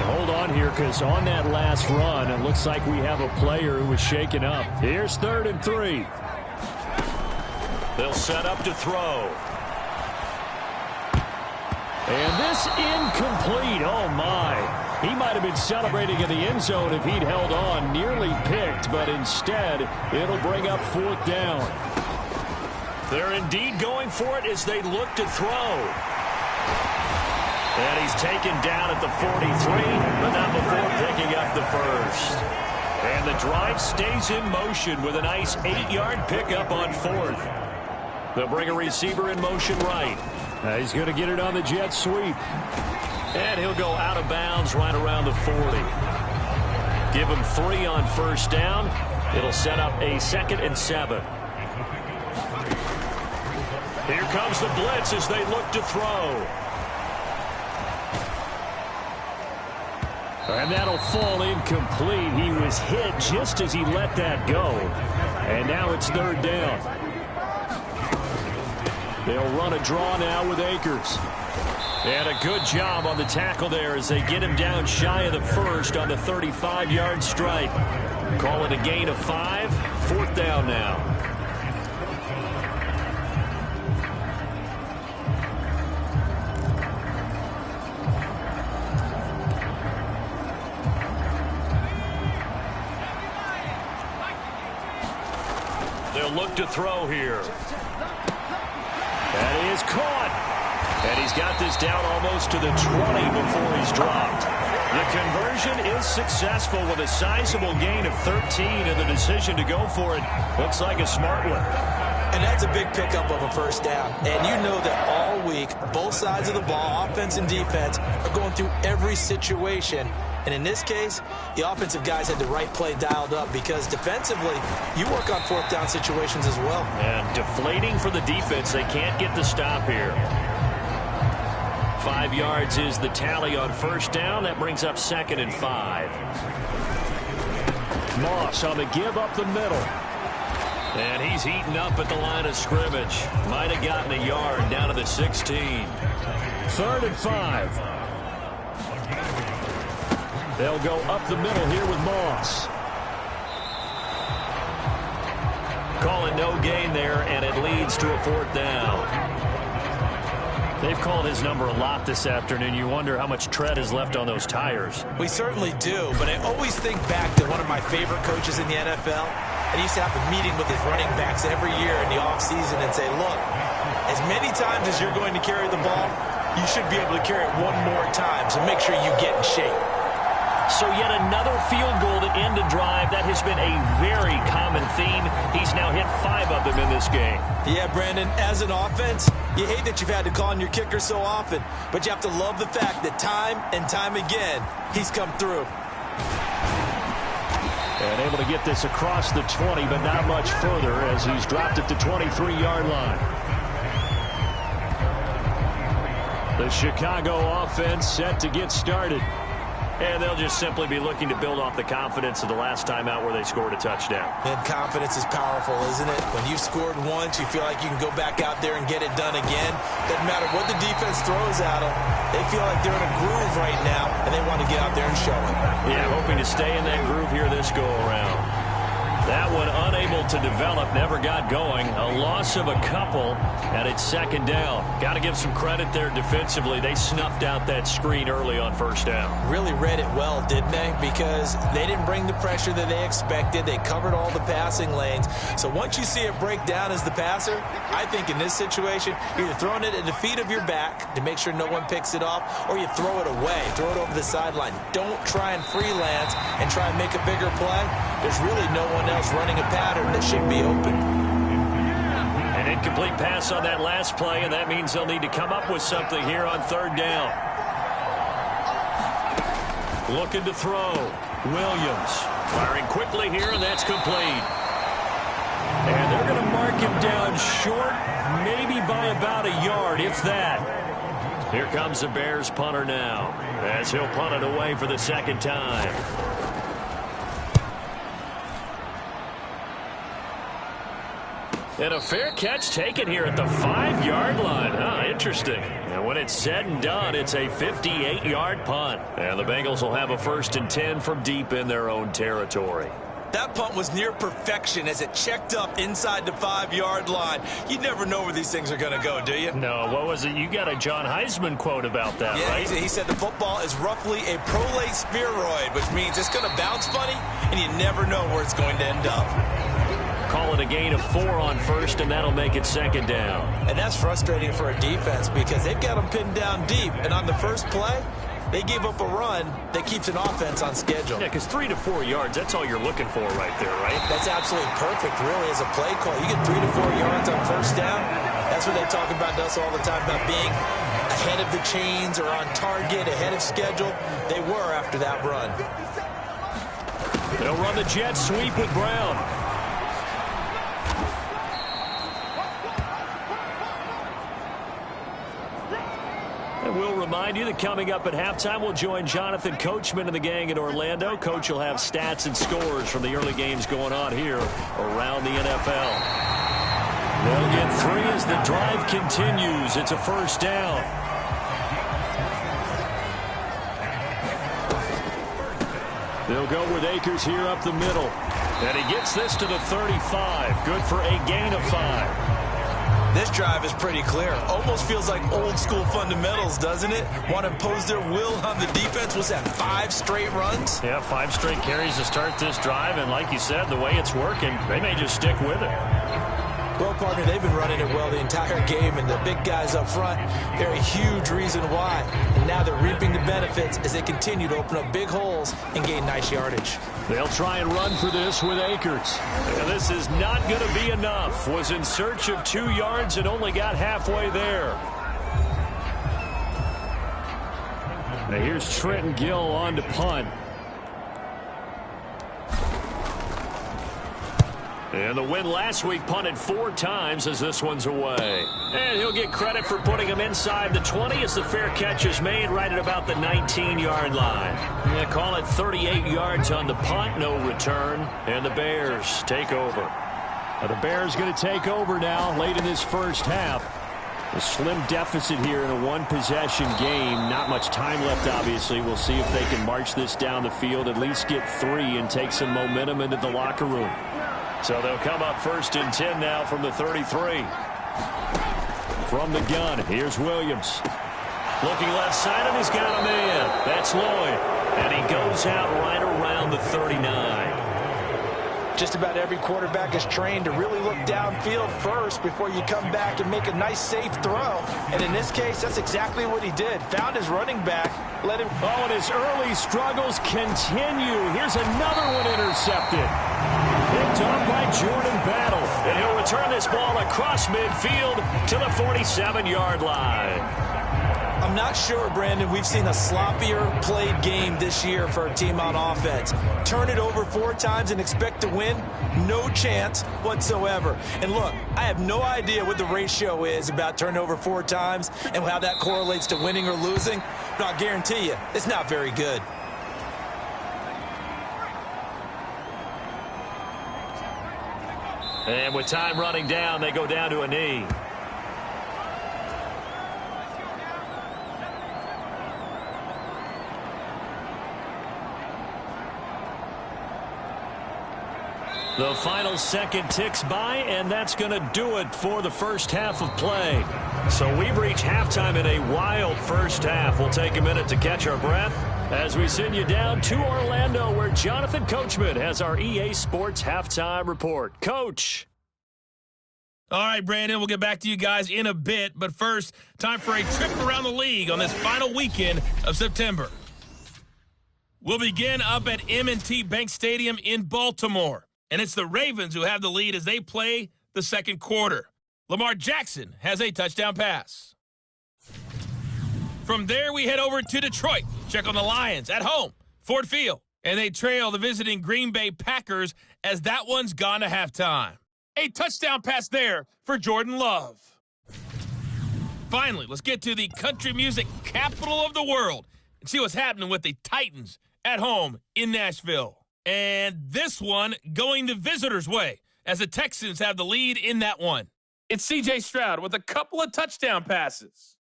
Hold on here, because on that last run, it looks like we have a player who was shaken up. Here's 3rd and 3. They'll set up to throw. And this incomplete. Oh, my. He might have been celebrating in the end zone if he'd held on. Nearly picked, but instead, it'll bring up 4th down. They're indeed going for it as they look to throw. And he's taken down at the 43, but not before picking up the first. And the drive stays in motion with a nice 8-yard pickup on 4th. They'll bring a receiver in motion right. He's going to get it on the jet sweep. And he'll go out of bounds right around the 40. Give him 3 on first down. It'll set up a 2nd and 7. Here comes the blitz as they look to throw. And that'll fall incomplete. He was hit just as he let that go. And now it's 3rd down. They'll run a draw now with Akers. And a good job on the tackle there as they get him down shy of the first on the 35-yard stripe. Call it a gain of 5. 4th down now. They'll look to throw here. That is caught. And he's got this down almost to the 20 before he's dropped. The conversion is successful with a sizable gain of 13, and the decision to go for it looks like a smart one. And that's a big pickup of a first down. And you know that all week, both sides of the ball, offense and defense, are going through every situation And in this case, the offensive guys had the right play dialed up because defensively, you work on fourth down situations as well. And deflating for the defense. They can't get the stop here. 5 yards is the tally on first down. That brings up 2nd and 5. Moss on the give up the middle. And he's heating up at the line of scrimmage. Might have gotten a yard down to the 16. 3rd and 5. They'll go up the middle here with Moss. Call it no gain there, and it leads to a 4th down. They've called his number a lot this afternoon. You wonder how much tread is left on those tires. We certainly do, but I always think back to one of my favorite coaches in the NFL. And he used to have a meeting with his running backs every year in the offseason and say, look, as many times as you're going to carry the ball, you should be able to carry it one more time, so make sure you get in shape. So yet another field goal to end a drive. That has been a very common theme. He's now hit 5 of them in this game. Yeah, Brandon, as an offense, you hate that you've had to call on your kicker so often, but you have to love the fact that time and time again, he's come through. And able to get this across the 20, but not much further as he's dropped it to 23-yard line. The Chicago offense set to get started. And they'll just simply be looking to build off the confidence of the last time out where they scored a touchdown. And confidence is powerful, isn't it? When you've scored once, you feel like you can go back out there and get it done again. Doesn't matter what the defense throws at them. They feel like they're in a groove right now, and they want to get out there and show it. Yeah, hoping to stay in that groove here this go-around. That one unable to develop, never got going. A loss of a couple, and it's 2nd down. Got to give some credit there defensively. They snuffed out that screen early on first down. Really read it well, didn't they? Because they didn't bring the pressure that they expected. They covered all the passing lanes. So once you see it break down as the passer, I think in this situation, you're either throwing it at the feet of your back to make sure no one picks it off, or you throw it away, throw it over the sideline. Don't try and freelance and try and make a bigger play. There's really no one else running a pattern that should be open. An incomplete pass on that last play, and that means they'll need to come up with something here on 3rd down. Looking to throw. Williams firing quickly here, and that's complete. And they're going to mark him down short, maybe by about a yard, if that. Here comes the Bears punter now, as he'll punt it away for the 2nd time. And a fair catch taken here at the 5-yard line. Interesting. And when it's said and done, it's a 58-yard punt. And the Bengals will have a 1st and 10 from deep in their own territory. That punt was near perfection as it checked up inside the 5-yard line. You never know where these things are going to go, do you? No, what was it? You got a John Heisman quote about that, yeah, right? He said the football is roughly a prolate spheroid, which means it's going to bounce funny, and you never know where it's going to end up. Call it a gain of 4 on 1st, and that'll make it 2nd down. And that's frustrating for a defense because they've got them pinned down deep. And on the first play, they gave up a run that keeps an offense on schedule. Yeah, because 3 to 4 yards, that's all you're looking for right there, right? That's absolutely perfect, really, as a play call. You get 3 to 4 yards on first down. That's what they talk about to us all the time, about being ahead of the chains or on target, ahead of schedule. They were after that run. They'll run the jet sweep with Brown. And we'll remind you that coming up at halftime, we'll join Jonathan Coachman and the gang in Orlando. Coach will have stats and scores from the early games going on here around the NFL. They'll get 3 as the drive continues. It's a 1st down. They'll go with Akers here up the middle. And he gets this to the 35. Good for a gain of 5. This drive is pretty clear. Almost feels like old school fundamentals, doesn't it? Want to impose their will on the defense. Was that 5 straight runs? Yeah, 5 straight carries to start this drive. And like you said, the way it's working, they may just stick with it. Well, partner, they've been running it well the entire game, and the big guys up front, they're a huge reason why. And now they're reaping the benefits as they continue to open up big holes and gain nice yardage. They'll try and run for this with Akers. And this is not going to be enough. Was in search of 2 yards and only got halfway there. Now here's Trenton Gill on to punt. And the win last week punted 4 times as this one's away. And he'll get credit for putting him inside the 20 as the fair catch is made right at about the 19-yard line. They call it 38 yards on the punt, no return. And the Bears take over. Now the Bears going to take over now late in this first half. A slim deficit here in a one-possession game. Not much time left, obviously. We'll see if they can march this down the field, at least get 3 and take some momentum into the locker room. So they'll come up 1st and 10 now from the 33. From the gun, here's Williams. Looking left side, and he's got a man. That's Lloyd. And he goes out right around the 39. Just about every quarterback is trained to really look downfield first before you come back and make a nice, safe throw. And in this case, that's exactly what he did. Found his running back, let him... Oh, and his early struggles continue. Here's another one intercepted. Picked off by Jordan Battle. And he'll return this ball across midfield to the 47-yard line. I'm not sure, Brandon, we've seen a sloppier played game this year for a team on offense. Turn it over 4 times and expect to win? No chance whatsoever. And look, I have no idea what the ratio is about turning over 4 times and how that correlates to winning or losing, but I'll guarantee you, it's not very good. And with time running down, they go down to a knee. The final second ticks by, and that's going to do it for the first half of play. So we've reached halftime in a wild first half. We'll take a minute to catch our breath as we send you down to Orlando, where Jonathan Coachman has our EA Sports Halftime Report. Coach. All right, Brandon, we'll get back to you guys in a bit. But first, time for a trip around the league on this final weekend of September. We'll begin up at M&T Bank Stadium in Baltimore. And it's the Ravens who have the lead as they play the second quarter. Lamar Jackson has a touchdown pass. From there, we head over to Detroit. Check on the Lions at home, Ford Field. And they trail the visiting Green Bay Packers as that one's gone to halftime. A touchdown pass there for Jordan Love. Finally, let's get to the country music capital of the world and see what's happening with the Titans at home in Nashville. And this one going the visitors' way as the Texans have the lead in that one. It's C.J. Stroud with a couple of touchdown passes.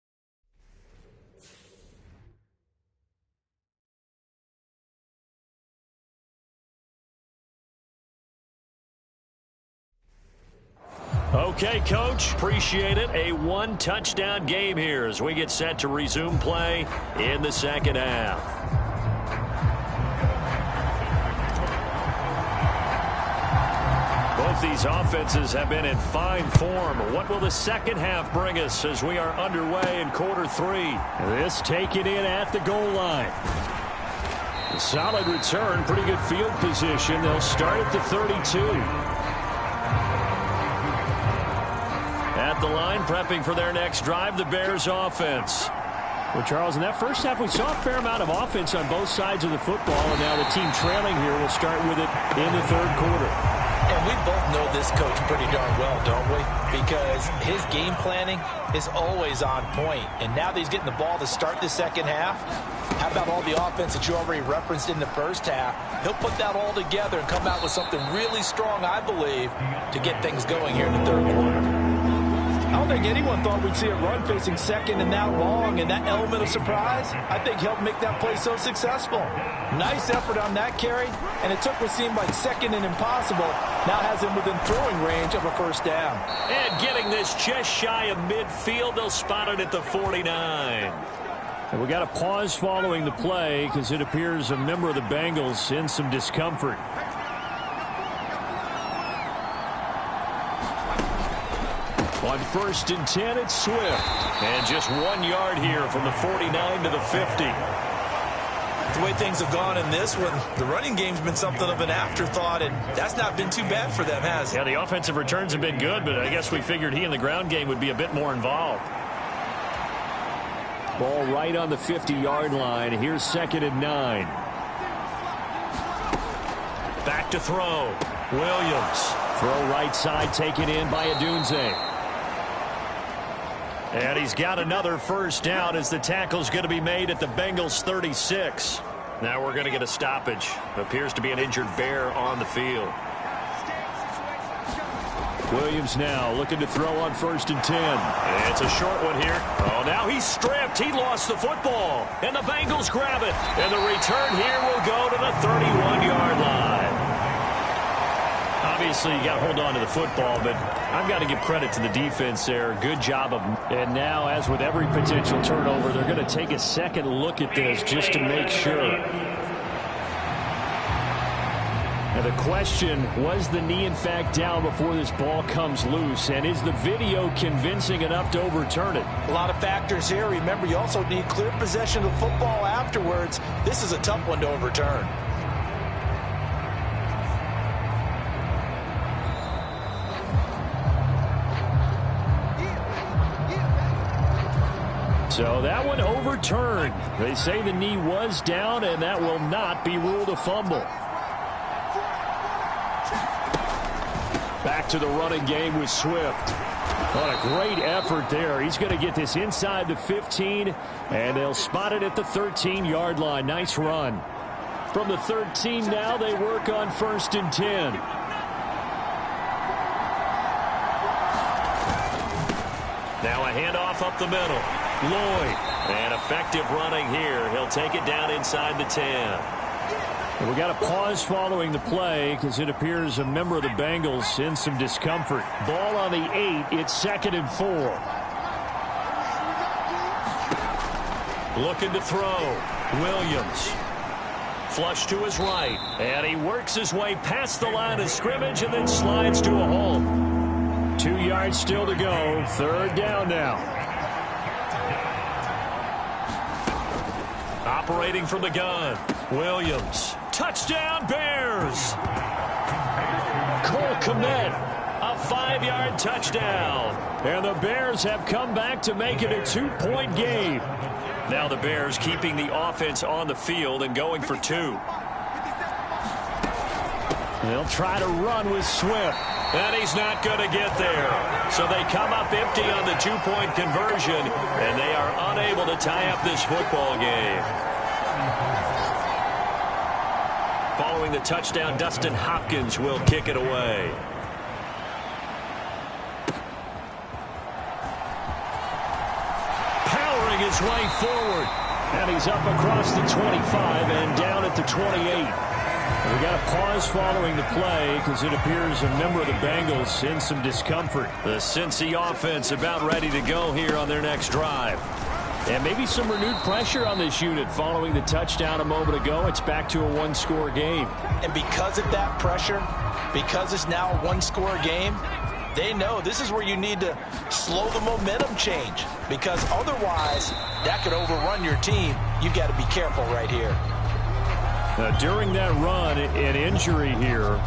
Okay, Coach, appreciate it. A one-touchdown game here as we get set to resume play in the second half. Both these offenses have been in fine form. What will the second half bring us as we are underway in quarter 3? This taken in at the goal line. A solid return, pretty good field position. They'll start at the 32. At the line, prepping for their next drive, the Bears offense. Well, Charles, in that first half, we saw a fair amount of offense on both sides of the football, and now the team trailing here will start with it in the third quarter. And we both know this coach pretty darn well, don't we? Because his game planning is always on point. And now that he's getting the ball to start the second half, how about all the offense that you already referenced in the first half? He'll put that all together and come out with something really strong, I believe, to get things going here in the third quarter. I don't think anyone thought we'd see a run facing second and that long, and that element of surprise, I think, helped make that play so successful. Nice effort on that carry, and it took what seemed like second and impossible, now has him within throwing range of a first down. And getting this just shy of midfield, they'll spot it at the 49. And we got a pause following the play because it appears a member of the Bangles in some discomfort. On 1st and 10, it's Swift. And just 1 yard here from the 49 to the 50. The way things have gone in this one, the running game's been something of an afterthought, and that's not been too bad for them, has it? Yeah, the offensive returns have been good, but I guess we figured he in the ground game would be a bit more involved. Ball right on the 50-yard line. Here's 2nd and 9. Back to throw. Williams. Throw right side taken in by Adunze. And he's got another first down as the tackle's going to be made at the Bengals 36. Now we're going to get a stoppage. Appears to be an injured Bear on the field. Williams now looking to throw on 1st and 10. It's a short one here. Oh, now he's stripped. He lost the football. And the Bengals grab it. And the return here will go to the 31-yard line. Obviously, you got to hold on to the football, but I've got to give credit to the defense there. Good job of. And now, as with every potential turnover, they're going to take a second look at this just to make sure. Now the question, was the knee in fact down before this ball comes loose? And is the video convincing enough to overturn it? A lot of factors here. Remember, you also need clear possession of the football afterwards. This is a tough one to overturn. So that one overturned. They say the knee was down, and that will not be ruled a fumble. Back to the running game with Swift. What a great effort there. He's going to get this inside the 15, and they'll spot it at the 13-yard line. Nice run. From the 13 now, they work on 1st and 10. Now a handoff up the middle. Lloyd. And effective running here. He'll take it down inside the 10. We got a pause following the play because it appears a member of the Bengals in some discomfort. Ball on the 8. It's 2nd and 4. Looking to throw. Williams. Flush to his right. And he works his way past the line of scrimmage and then slides to a halt. 2 yards still to go. 3rd down now. Operating from the gun. Williams. Touchdown Bears. Cole Kmet. A 5-yard touchdown. And the Bears have come back to make it a 2-point game. Now the Bears keeping the offense on the field and going for 2. They'll try to run with Swift. And he's not going to get there. So they come up empty on the 2-point conversion, and they are unable to tie up this football game. Following the touchdown, Dustin Hopkins will kick it away. Powering his way forward. And he's up across the 25 and down at the 28. We got a pause following the play because it appears a member of the Bengals in some discomfort. The Cincy offense about ready to go here on their next drive. And maybe some renewed pressure on this unit following the touchdown a moment ago. It's back to a 1-score game. And because of that pressure, because it's now a 1-score game, they know this is where you need to slow the momentum change. Because otherwise, that could overrun your team. You've got to be careful right here. During that run, an injury here.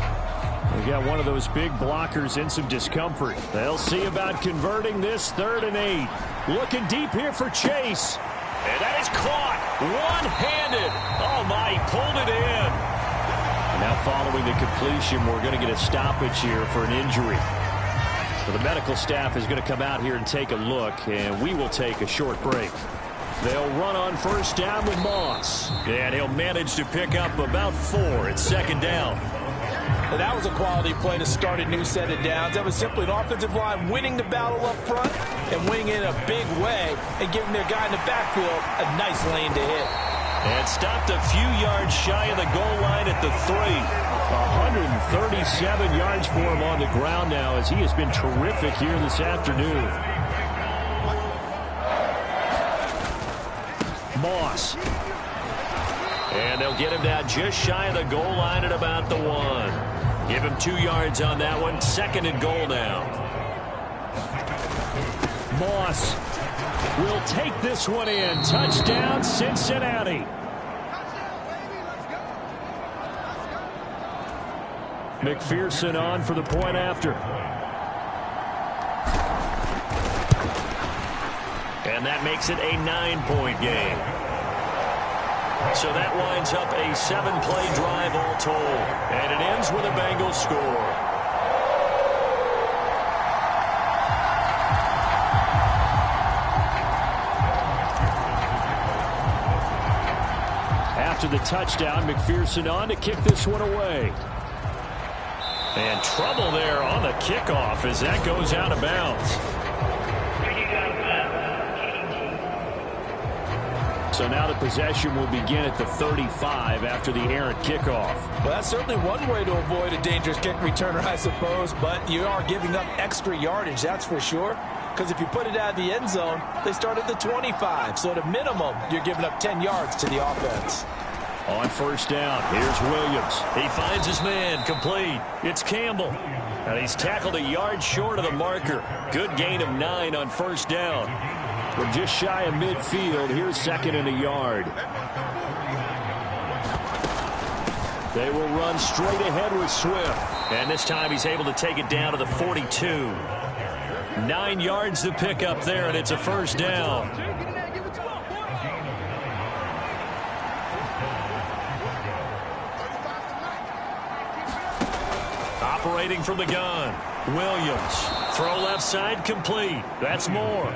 We got one of those big blockers in some discomfort. They'll see about converting this 3rd and 8. Looking deep here for Chase. And that is caught. One-handed. Oh, my, he pulled it in. Now following the completion, we're going to get a stoppage here for an injury. So the medical staff is going to come out here and take a look, and we will take a short break. They'll run on 1st down with Moss. And he'll manage to pick up about 4. It's 2nd down. Well, that was a quality play to start a new set of downs. That was simply an offensive line winning the battle up front and winning in a big way and giving their guy in the backfield a nice lane to hit. And stopped a few yards shy of the goal line at the 3. 137 yards for him on the ground now as he has been terrific here this afternoon. Moss. And they'll get him down just shy of the goal line at about the 1. Give him 2 yards on that one. 2nd and goal now. Moss will take this one in. Touchdown, Cincinnati. McPherson on for the point after. And that makes it a 9-point game. So that winds up a 7-play drive all told. And it ends with a Bangles score. After the touchdown, McPherson on to kick this one away. And trouble there on the kickoff as that goes out of bounds. So now the possession will begin at the 35 after the errant kickoff. Well, that's certainly one way to avoid a dangerous kick returner, I suppose, but you are giving up extra yardage, that's for sure. Because if you put it out of the end zone, they start at the 25. So at a minimum, you're giving up 10 yards to the offense. On first down, here's Williams. He finds his man, complete. It's Campbell. And he's tackled a yard short of the marker. Good gain of 9 on first down. From just shy of midfield, here's 2nd and a yard. They will run straight ahead with Swift. And this time he's able to take it down to the 42. 9 yards to pick up there, and it's a first down. Operating from the gun, Williams. Throw left side complete. That's more.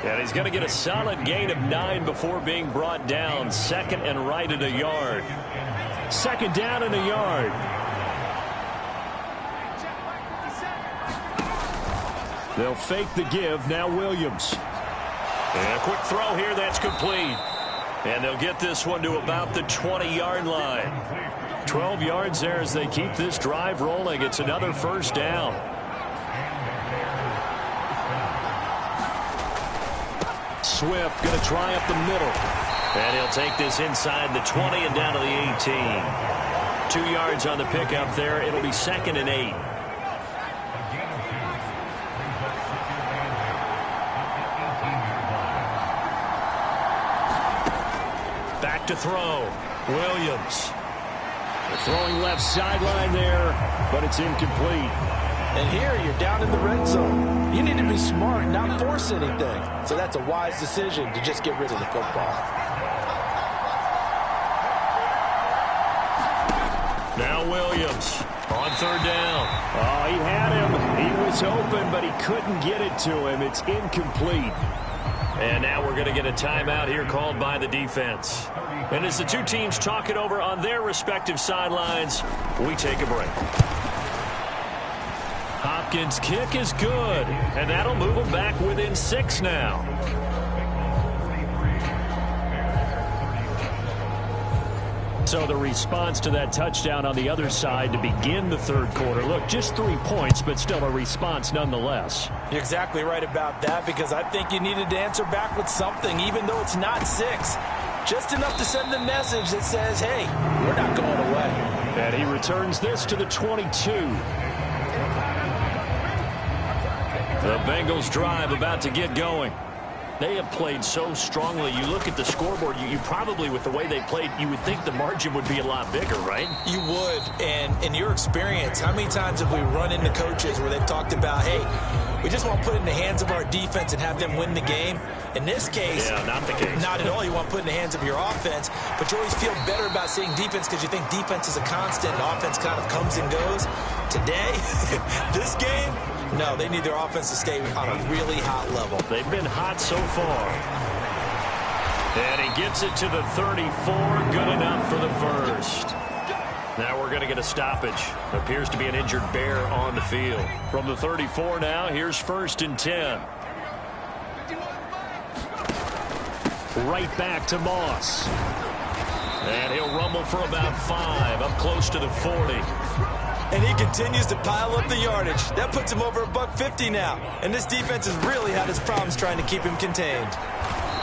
And he's going to get a solid gain of 9 before being brought down. 2nd and right at a yard. 2nd down and a yard. They'll fake the give. Now Williams. And a quick throw here. That's complete. And they'll get this one to about the 20-yard line. 12 yards there as they keep this drive rolling. It's another first down. Swift going to try up the middle. And he'll take this inside the 20 and down to the 18. 2 yards on the pickup there. It'll be 2nd and 8. Back to throw. Williams. They're throwing left sideline there, but it's incomplete. And here you're down in the red zone. You need to be smart, not force anything. So that's a wise decision to just get rid of the football. Now Williams on third down. Oh, he had him. He was open, but he couldn't get it to him. It's incomplete. And now we're going to get a timeout here called by the defense. And as the two teams talk it over on their respective sidelines, we take a break. Hopkins' kick is good, and that'll move them back within 6 now. So the response to that touchdown on the other side to begin the third quarter. Look, just 3 points, but still a response nonetheless. You're exactly right about that, because I think you needed to answer back with something, even though it's not 6. Just enough to send the message that says, hey, we're not going away. And he returns this to the 22. The Bengals drive about to get going. They have played so strongly. You look at the scoreboard, you probably, with the way they played, you would think the margin would be a lot bigger, right? You would. And in your experience, how many times have we run into coaches where they've talked about, hey, we just want to put it in the hands of our defense and have them win the game? In this case, yeah, not the case. Not at all. You want to put it in the hands of your offense, but you always feel better about seeing defense because you think defense is a constant and offense kind of comes and goes. Today, this game, no, they need their offense to stay on a really hot level. They've been hot so far. And he gets it to the 34. Good enough for the first. Now we're going to get a stoppage. Appears to be an injured Bear on the field. From the 34 now, here's 1st and 10. Right back to Moss. And he'll rumble for about 5, up close to the 40. And he continues to pile up the yardage. That puts him over $150 now. And this defense has really had its problems trying to keep him contained.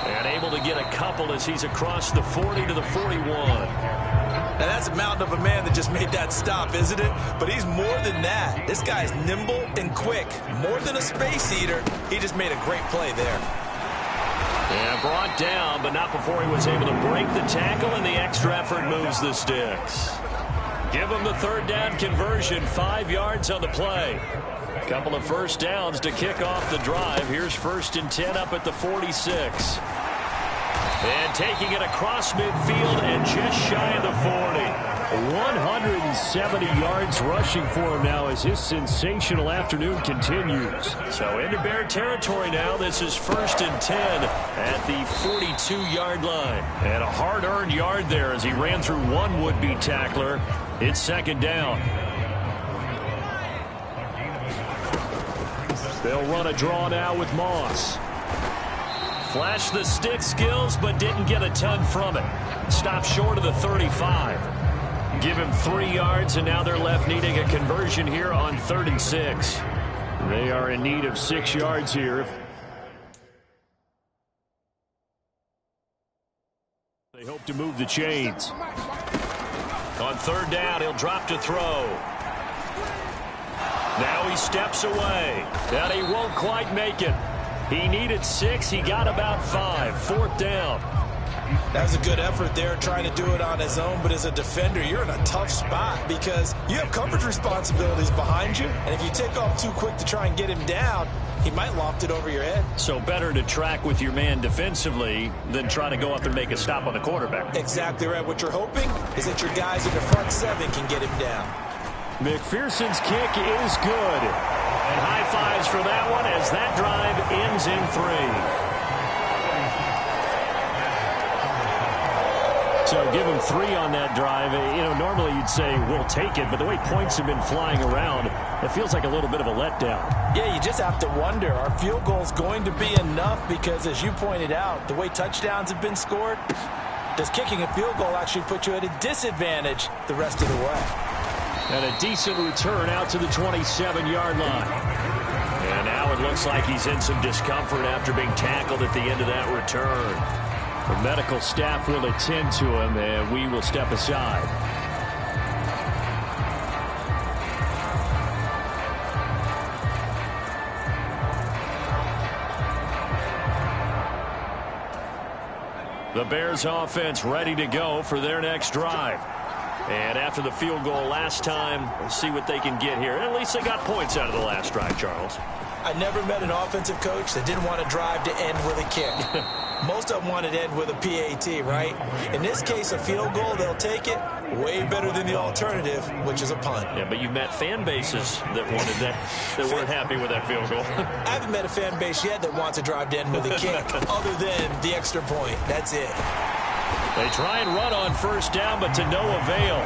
And able to get a couple as he's across the 40 to the 41. Now that's a mountain of a man that just made that stop, isn't it? But he's more than that. This guy's nimble and quick. More than a space eater. He just made a great play there. Yeah, brought down, but not before he was able to break the tackle, and the extra effort moves the sticks. Give him the third down conversion, 5 yards on the play. Couple of first downs to kick off the drive. Here's 1st and 10 up at the 46. And taking it across midfield and just shy of the 40. 170 yards rushing for him now as his sensational afternoon continues. So into Bear territory now. This is 1st and 10 at the 42-yard line. And a hard-earned yard there as he ran through one would-be tackler. It's 2nd down. They'll run a draw now with Moss. Flashed the stick skills, but didn't get a ton from it. Stopped short of the 35. Give him 3 yards, and now they're left needing a conversion here on 3rd and 6. They are in need of 6 yards here. They hope to move the chains. On 3rd down, he'll drop to throw. Now he steps away, and he won't quite make it. He needed 6. He got about 5. 4th down. That was a good effort there trying to do it on his own, but as a defender, you're in a tough spot because you have coverage responsibilities behind you, and if you take off too quick to try and get him down, he might loft it over your head. So better to track with your man defensively than try to go up and make a stop on the quarterback. Exactly right. What you're hoping is that your guys in the front 7 can get him down. McPherson's kick is good. And high fives for that one as that drive ends in 3. So give him 3 on that drive. You know, normally you'd say, we'll take it, but the way points have been flying around, it feels like a little bit of a letdown. Yeah, you just have to wonder, are field goals going to be enough? Because as you pointed out, the way touchdowns have been scored, does kicking a field goal actually put you at a disadvantage the rest of the way? And a decent return out to the 27-yard line. And now it looks like he's in some discomfort after being tackled at the end of that return. The medical staff will attend to him, and we will step aside. The Bears offense ready to go for their next drive. And after the field goal last time, we'll see what they can get here. And at least they got points out of the last drive, Charles. I never met an offensive coach that didn't want to drive to end with a kick. Most of them wanted to end with a PAT, right? In this case, a field goal, they'll take it. Way better than the alternative, which is a punt. Yeah, but you've met fan bases that wanted that, that weren't happy with that field goal. I haven't met a fan base yet that wants to drive to end with a kick, other than the extra point. That's it. They try and run on 1st down, but to no avail.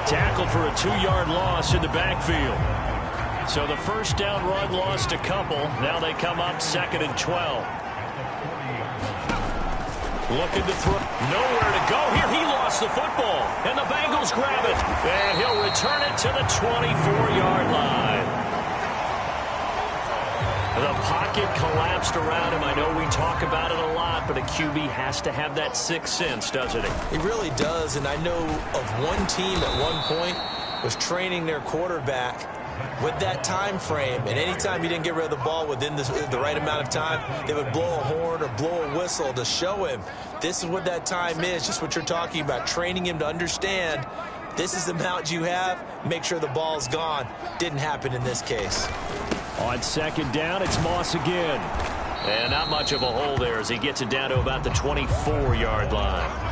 Tackled for a 2-yard loss in the backfield. So the 1st down run lost a couple. Now they come up 2nd and 12. Looking to throw. Nowhere to go here. He lost the football. And the Bangles grab it. And he'll return it to the 24-yard line. The pocket collapsed around him. I know we talk about it a lot, but a QB has to have that 6th sense, doesn't he? He really does. And I know of one team at one point was training their quarterback with that time frame, and anytime he didn't get rid of the ball within the right amount of time, they would blow a horn or blow a whistle to show him this is what that time is, just what you're talking about, training him to understand this is the amount you have, make sure the ball's gone. Didn't happen in this case. On 2nd down, it's Moss again. And not much of a hole there as he gets it down to about the 24-yard line.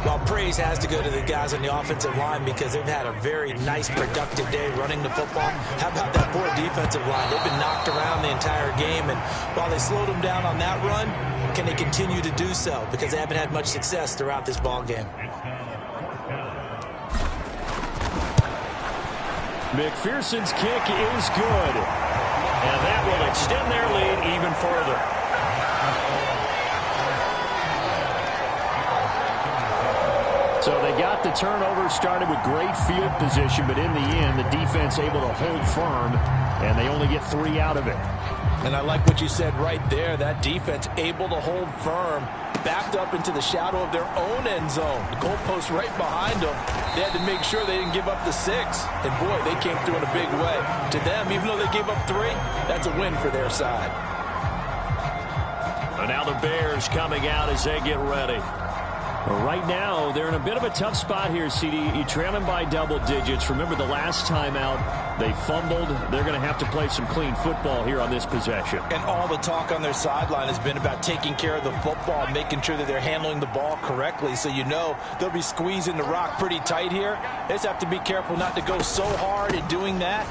Well, praise has to go to the guys on the offensive line because they've had a very nice, productive day running the football. How about that poor defensive line? They've been knocked around the entire game, and while they slowed them down on that run, can they continue to do so? Because they haven't had much success throughout this ball game. McPherson's kick is good. And that will extend their lead even further. So they got the turnover, started with great field position, but in the end, the defense able to hold firm, and they only get 3 out of it. And I like what you said right there. That defense able to hold firm, backed up into the shadow of their own end zone. The goalpost right behind them. They had to make sure they didn't give up the 6. And, boy, they came through in a big way. To them, even though they gave up 3, that's a win for their side. And now the Bears coming out as they get ready. Well, right now, they're in a bit of a tough spot here, CD. You're trailing by double digits. Remember the last time out, They fumbled. They're going to have to play some clean football here on this possession. And all the talk on their sideline has been about taking care of the football, making sure that they're handling the ball correctly. So you know they'll be squeezing the rock pretty tight here. They just have to be careful not to go so hard in doing that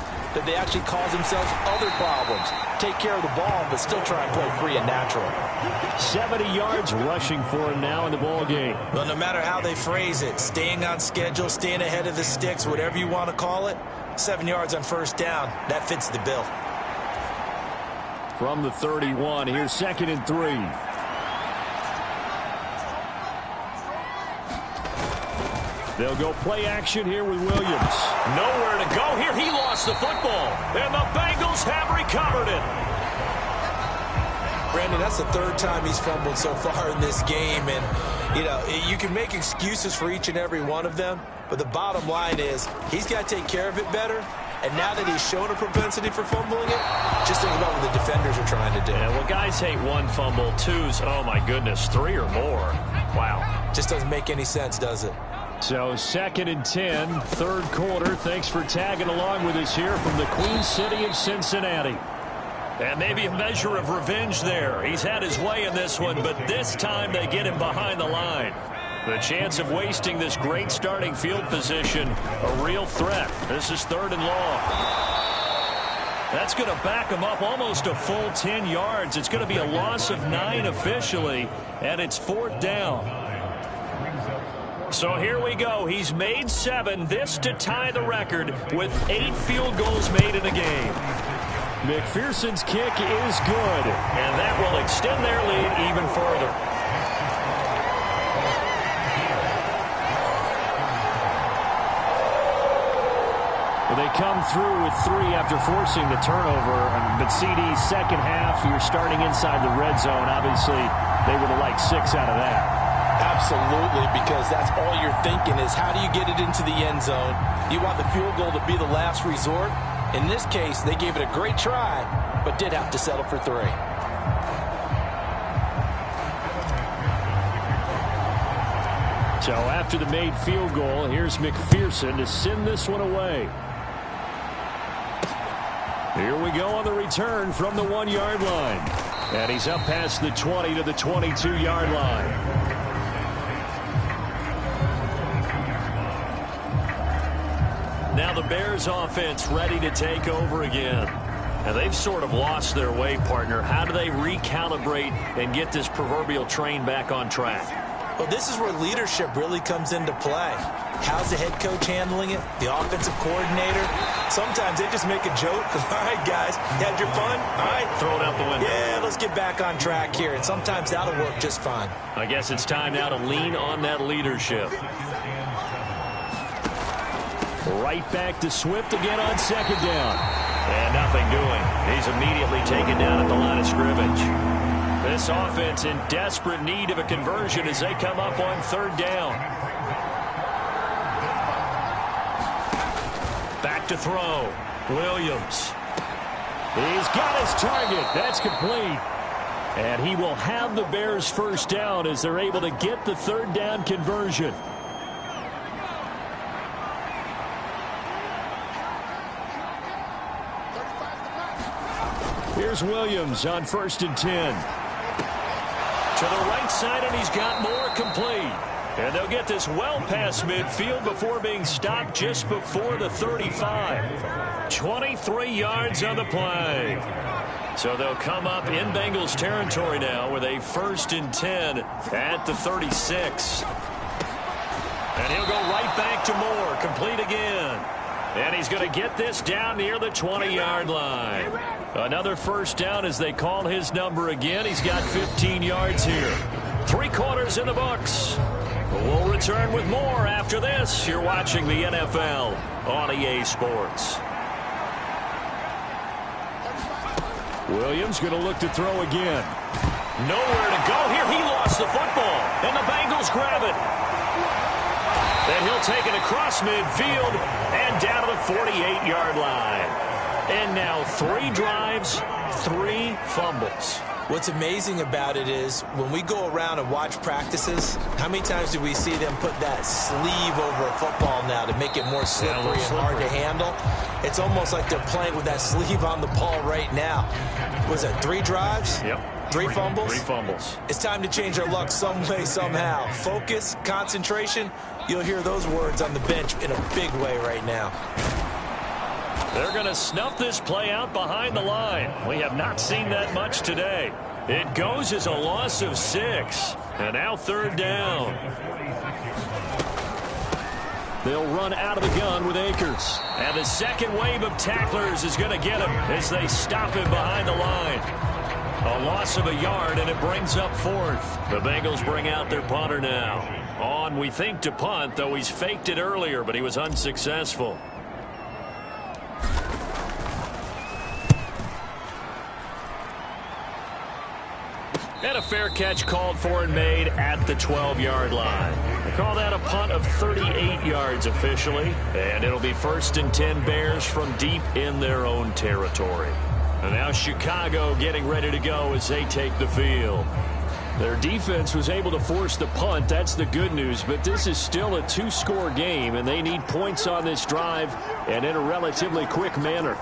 they actually cause themselves other problems. Take care of the ball, but still try and play free and natural. 70 yards rushing for him now in the ball game. Well, no matter how they phrase it, staying on schedule, staying ahead of the sticks, whatever you want to call it, 7 yards on first down, that fits the bill. From the 31, here's 2nd and 3. They'll go play action here with Williams. Nowhere to go here. He lost the football. And the Bengals have recovered it. Brandon, that's the 3rd time he's fumbled so far in this game. And, you know, you can make excuses for each and every one of them. But the bottom line is he's got to take care of it better. And now that he's shown a propensity for fumbling it, just think about what the defenders are trying to do. Yeah, well, guys hate 1 fumble, 2's, oh, my goodness, 3 or more. Wow. Just doesn't make any sense, does it? So 2nd and 10, 3rd quarter. Thanks for tagging along with us here from the Queen City of Cincinnati. And maybe a measure of revenge there. He's had his way in this one, but this time they get him behind the line. The chance of wasting this great starting field position, a real threat. This is 3rd and long. That's going to back him up almost a full 10 yards. It's going to be a loss of 9 officially, and it's 4th down. So here we go. He's made 7. This to tie the record with 8 field goals made in a game. McPherson's kick is good, and that will extend their lead even further. Well, they come through with 3 after forcing the turnover. But CD's second half, you're starting inside the red zone. Obviously, they would have liked 6 out of that. Absolutely, because that's all you're thinking is how do you get it into the end zone? You want the field goal to be the last resort. In this case, they gave it a great try, but did have to settle for 3. So after the made field goal, here's McPherson to send this one away. Here we go on the return from the 1-yard line. And he's up past the 20 to the 22-yard line. Now the Bears offense ready to take over again. And they've sort of lost their way, partner. How do they recalibrate and get this proverbial train back on track? Well, this is where leadership really comes into play. How's the head coach handling it? The offensive coordinator? Sometimes they just make a joke. All right, guys, had your fun? All right. Throw it out the window. Yeah, let's get back on track here. And sometimes that'll work just fine. I guess it's time now to lean on that leadership. Right back to Swift again on 2nd down. And nothing doing. He's immediately taken down at the line of scrimmage. This offense in desperate need of a conversion as they come up on 3rd down. Back to throw. Williams. He's got his target. That's complete. And he will have the Bears first down as they're able to get the 3rd down conversion. Here's Williams on 1st and 10. To the right side, and he's got more complete. And they'll get this well past midfield before being stopped just before the 35. 23 yards on the play. So they'll come up in Bengals territory now with a 1st and 10 at the 36. And he'll go right back to Moore, complete again. And he's going to get this down near the 20-yard line. Another first down as they call his number again. He's got 15 yards here. 3 quarters in the books. We'll return with more after this. You're watching the NFL on EA Sports. Williams going to look to throw again. Nowhere to go here. He lost the football, and the Bengals grab it. And he'll take it across midfield and down to the 48-yard line. And now 3 drives, 3 fumbles. What's amazing about it is when we go around and watch practices, how many times do we see them put that sleeve over a football now to make it more slippery and hard to handle? It's almost like they're playing with that sleeve on the ball right now. Was it 3 drives? Yep. 3 fumbles? 3 fumbles. It's time to change our luck some way, somehow. Focus, concentration, you'll hear those words on the bench in a big way right now. They're going to snuff this play out behind the line. We have not seen that much today. It goes as a loss of 6. And now 3rd down. They'll run out of the gun with Akers. And the second wave of tacklers is going to get him as they stop him behind the line. A loss of a yard, and it brings up 4th. The Bengals bring out their punter now. On, we think, to punt, though he's faked it earlier, but he was unsuccessful. And a fair catch called for and made at the 12-yard line. They call that a punt of 38 yards officially. And it'll be 1st and 10 Bears from deep in their own territory. And now Chicago getting ready to go as they take the field. Their defense was able to force the punt. That's the good news. But this is still a 2-score game, and they need points on this drive and in a relatively quick manner.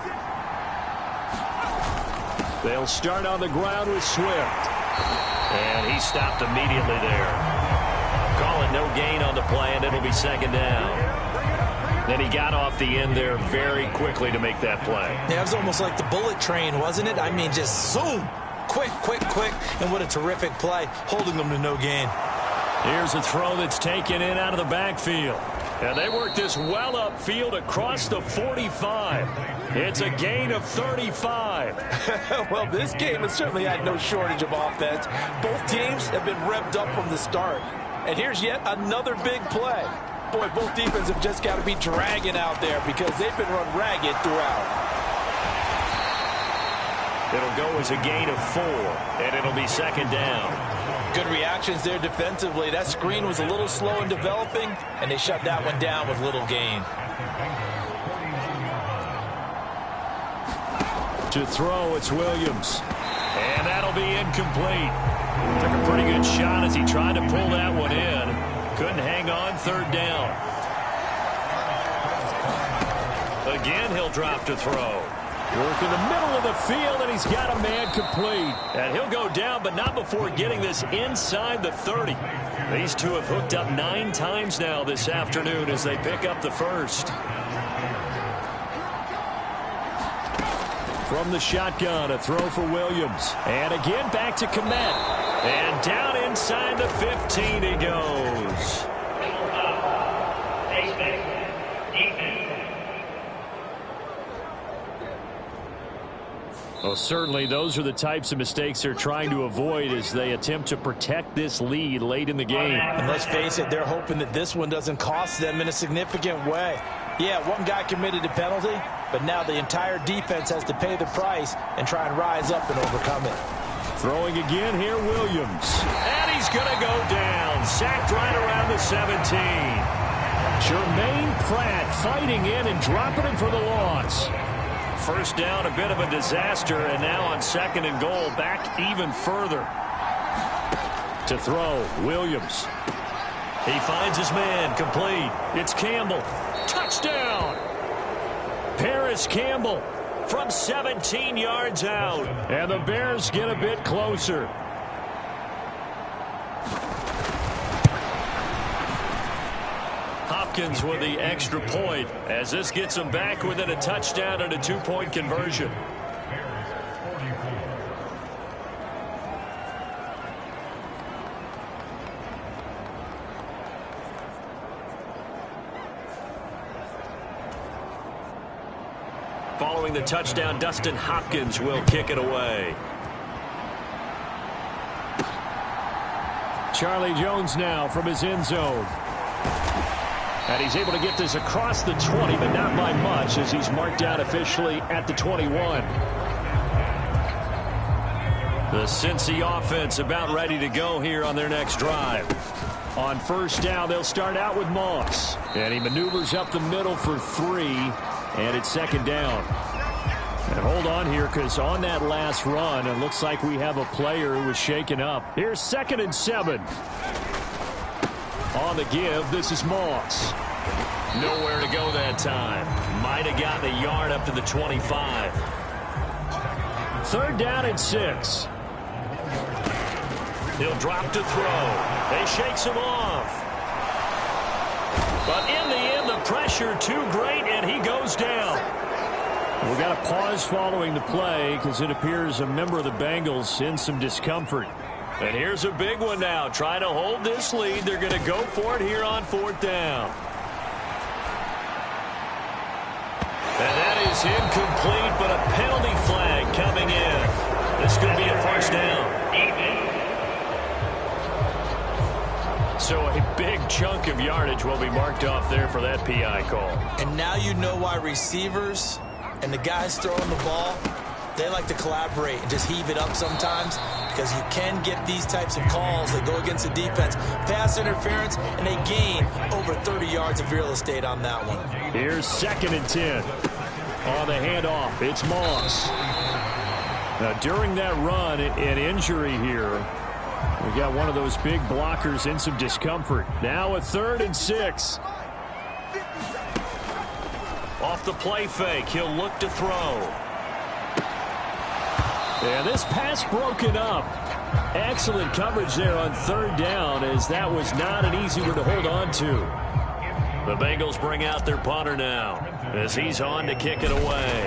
They'll start on the ground with Swift. And he stopped immediately there. Call it no gain on the play, and it'll be 2nd down. Then he got off the end there very quickly to make that play. Yeah, it was almost like the bullet train, wasn't it? I mean, just zoom. Quick, quick, quick. And what a terrific play, holding them to no gain. Here's a throw that's taken in out of the backfield. And they work this well upfield across the 45. It's a gain of 35. Well, this game has certainly had no shortage of offense. Both teams have been revved up from the start. And here's yet another big play. Boy, both defenses have just got to be dragging out there because they've been run ragged throughout. It'll go as a gain of 4, and it'll be 2nd down. Good reactions there defensively. That screen was a little slow in developing, and they shut that one down with little gain. To throw, it's Williams. And that'll be incomplete. Took a pretty good shot as he tried to pull that one in. Couldn't hang on, 3rd down. Again, he'll drop to throw. Work in the middle of the field, and he's got a man complete. And he'll go down, but not before getting this inside the 30. These two have hooked up 9 times now this afternoon as they pick up the 1st. From the shotgun, a throw for Williams. And again, back to Kmet. And down inside the 15 he goes. Well, certainly those are the types of mistakes they're trying to avoid as they attempt to protect this lead late in the game. And let's face it, they're hoping that this one doesn't cost them in a significant way. Yeah, one guy committed a penalty, but now the entire defense has to pay the price and try and rise up and overcome it. Throwing again here, Williams. And he's going to go down. Sacked right around the 17. Jermaine Pratt fighting in and dropping him for the loss. 1st down, a bit of a disaster, and now on 2nd and goal, back even further. To throw, Williams. He finds his man, complete. It's Campbell. Touchdown! Paris Campbell from 17 yards out. And the Bears get a bit closer. Hopkins with the extra point as this gets them back within a touchdown and a 2-point conversion. Following the touchdown, Dustin Hopkins will kick it away. Charlie Jones now from his end zone. And he's able to get this across the 20, but not by much as he's marked down officially at the 21. The Cincy offense about ready to go here on their next drive. On 1st down, they'll start out with Moss. And he maneuvers up the middle for 3, and it's 2nd down. And hold on here, because on that last run, it looks like we have a player who was shaken up. Here's 2nd and 7. On the give, this is Moss. Nowhere to go that time. Might have gotten a yard up to the 25. 3rd down and 6. He'll drop to throw. They shakes him off. But in the end, the pressure too great, and he goes down. We've got a pause following the play because it appears a member of the Bengals in some discomfort. And here's a big one now. Trying to hold this lead. They're going to go for it here on 4th down. And that is incomplete, but a penalty flag coming in. This is going to be a 1st down. So a big chunk of yardage will be marked off there for that PI call. And now you know why receivers and the guys throwing the ball, they like to collaborate and just heave it up sometimes, because you can get these types of calls that go against the defense. Pass interference, and they gain over 30 yards of real estate on that one. Here's 2nd and 10. On the handoff, it's Moss. Now, during that run, an injury here. We got one of those big blockers in some discomfort. Now a 3rd and 6. Off the play fake, he'll look to throw. And this pass broken up. Excellent coverage there on 3rd down, as that was not an easy one to hold on to. The Bengals bring out their punter now as he's on to kick it away.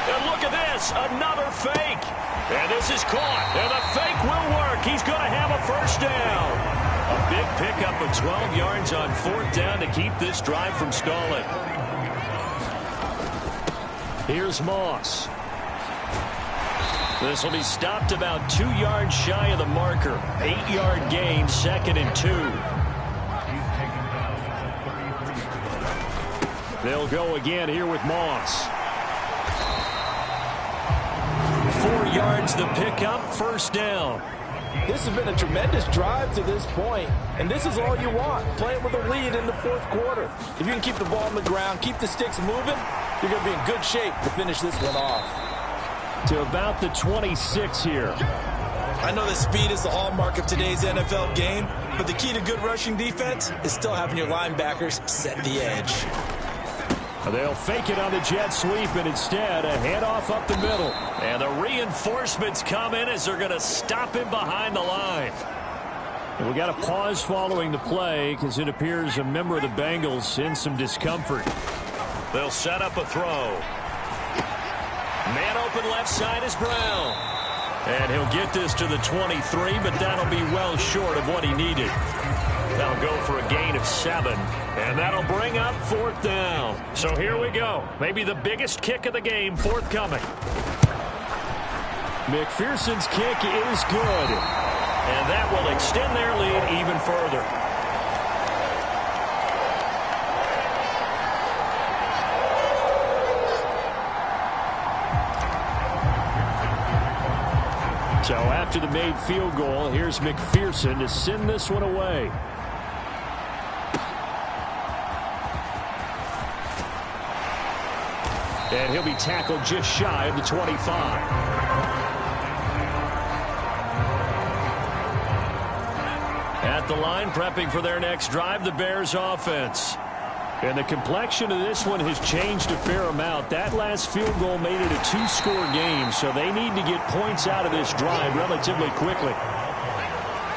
And look at this, another fake. And this is caught, and the fake will work. He's going to have a 1st down. A big pickup of 12 yards on 4th down to keep this drive from stalling. Here's Moss. This will be stopped about 2 yards shy of the marker. 8-yard gain, 2nd and 2. They'll go again here with Moss. 4 yards the pickup, 1st down. This has been a tremendous drive to this point, and this is all you want. Play it with a lead in the 4th quarter. If you can keep the ball on the ground, keep the sticks moving, you're going to be in good shape to finish this one off. To about the 26 here. I know that speed is the hallmark of today's NFL game, but the key to good rushing defense is still having your linebackers set the edge. They'll fake it on the jet sweep, and instead a handoff up the middle. And the reinforcements come in as they're going to stop him behind the line. And we got a pause following the play because it appears a member of the Bengals in some discomfort. They'll set up a throw. Man open left side is Brown. And he'll get this to the 23, but that'll be well short of what he needed. That'll go for a gain of 7, and that'll bring up 4th down. So here we go. Maybe the biggest kick of the game forthcoming. McPherson's kick is good, and that will extend their lead even further. So after the made field goal, here's McPherson to send this one away. And he'll be tackled just shy of the 25. At the line, prepping for their next drive, the Bears offense. And the complexion of this one has changed a fair amount. That last field goal made it a 2-score game, so they need to get points out of this drive relatively quickly.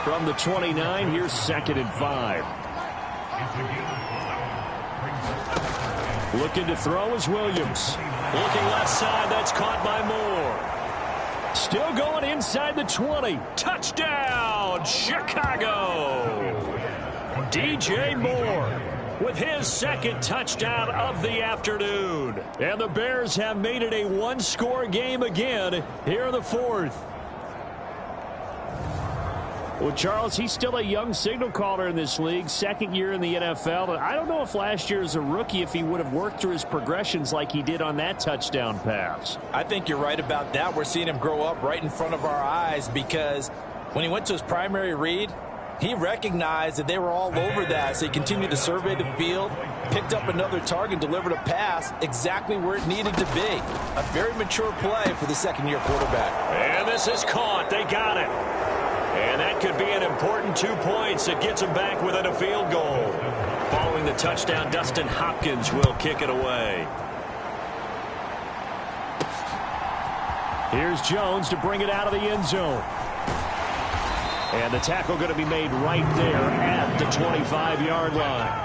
From the 29, here's 2nd and 5. Looking to throw is Williams. Looking left side, that's caught by Moore. Still going inside the 20. Touchdown, Chicago. DJ Moore with his 2nd touchdown of the afternoon. And the Bears have made it a 1-score game again here in the 4th. Well, Charles, he's still a young signal caller in this league, 2nd year in the NFL. I don't know if last year as a rookie if he would have worked through his progressions like he did on that touchdown pass. I think you're right about that. We're seeing him grow up right in front of our eyes, because when he went to his primary read, he recognized that they were all over that, so he continued to survey the field, Picked up another target, delivered a pass exactly where it needed to be. A very mature play for the second-year quarterback. And this is caught. They got it. And that could be an important 2 points. It gets them back within a field goal. Following the touchdown, Dustin Hopkins will kick it away. Here's Jones to bring it out of the end zone. And the tackle going to be made right there at the 25-yard line.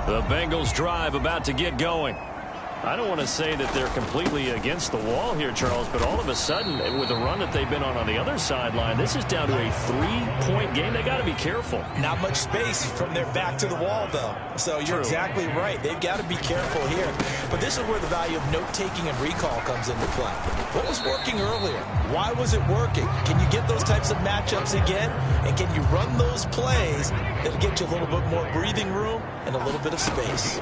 The Bengals drive about to get going. I don't want to say that they're completely against the wall here, Charles, but all of a sudden, with the run that they've been on the other sideline, this is down to a 3-point game. They got to be careful. Not much space from their back to the wall, though. So you're exactly right. They've got to be careful here. But this is where the value of note-taking and recall comes into play. What was working earlier? Why was it working? Can you get those types of matchups again? And can you run those plays that'll get you a little bit more breathing room and a little bit of space?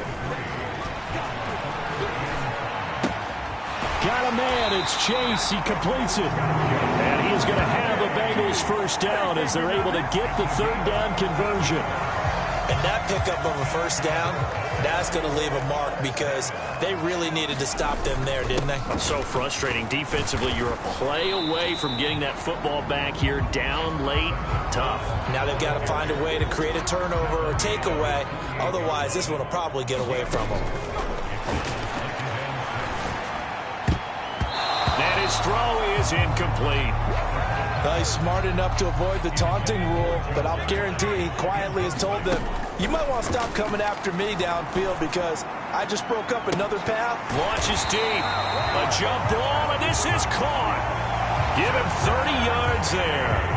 Got a man. It's Chase. He completes it. And he is going to have a Bengals first down as they're able to get the third down conversion. And that pickup of a first down, that's going to leave a mark because they really needed to stop them there, didn't they? So frustrating. Defensively, you're a play away from getting that football back here. Down late. Tough. Now they've got to find a way to create a turnover or takeaway. Otherwise, this one will probably get away from them. His throw is incomplete. He's smart enough to avoid the taunting rule, but I'll guarantee he quietly has told them, you might want to stop coming after me downfield because I just broke up another path. Launches deep. A jump ball, and this is caught. Give him 30 yards there.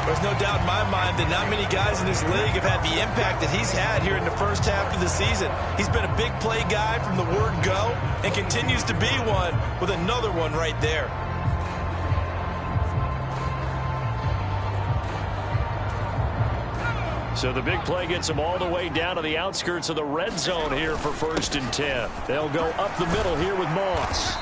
There's no doubt in my mind that not many guys in this league have had the impact that he's had here in the first half of the season. He's been a big play guy from the word go and continues to be one with another one right there. So the big play gets them all the way down to the outskirts of the red zone here for 1st and 10. They'll go up the middle here with Moss.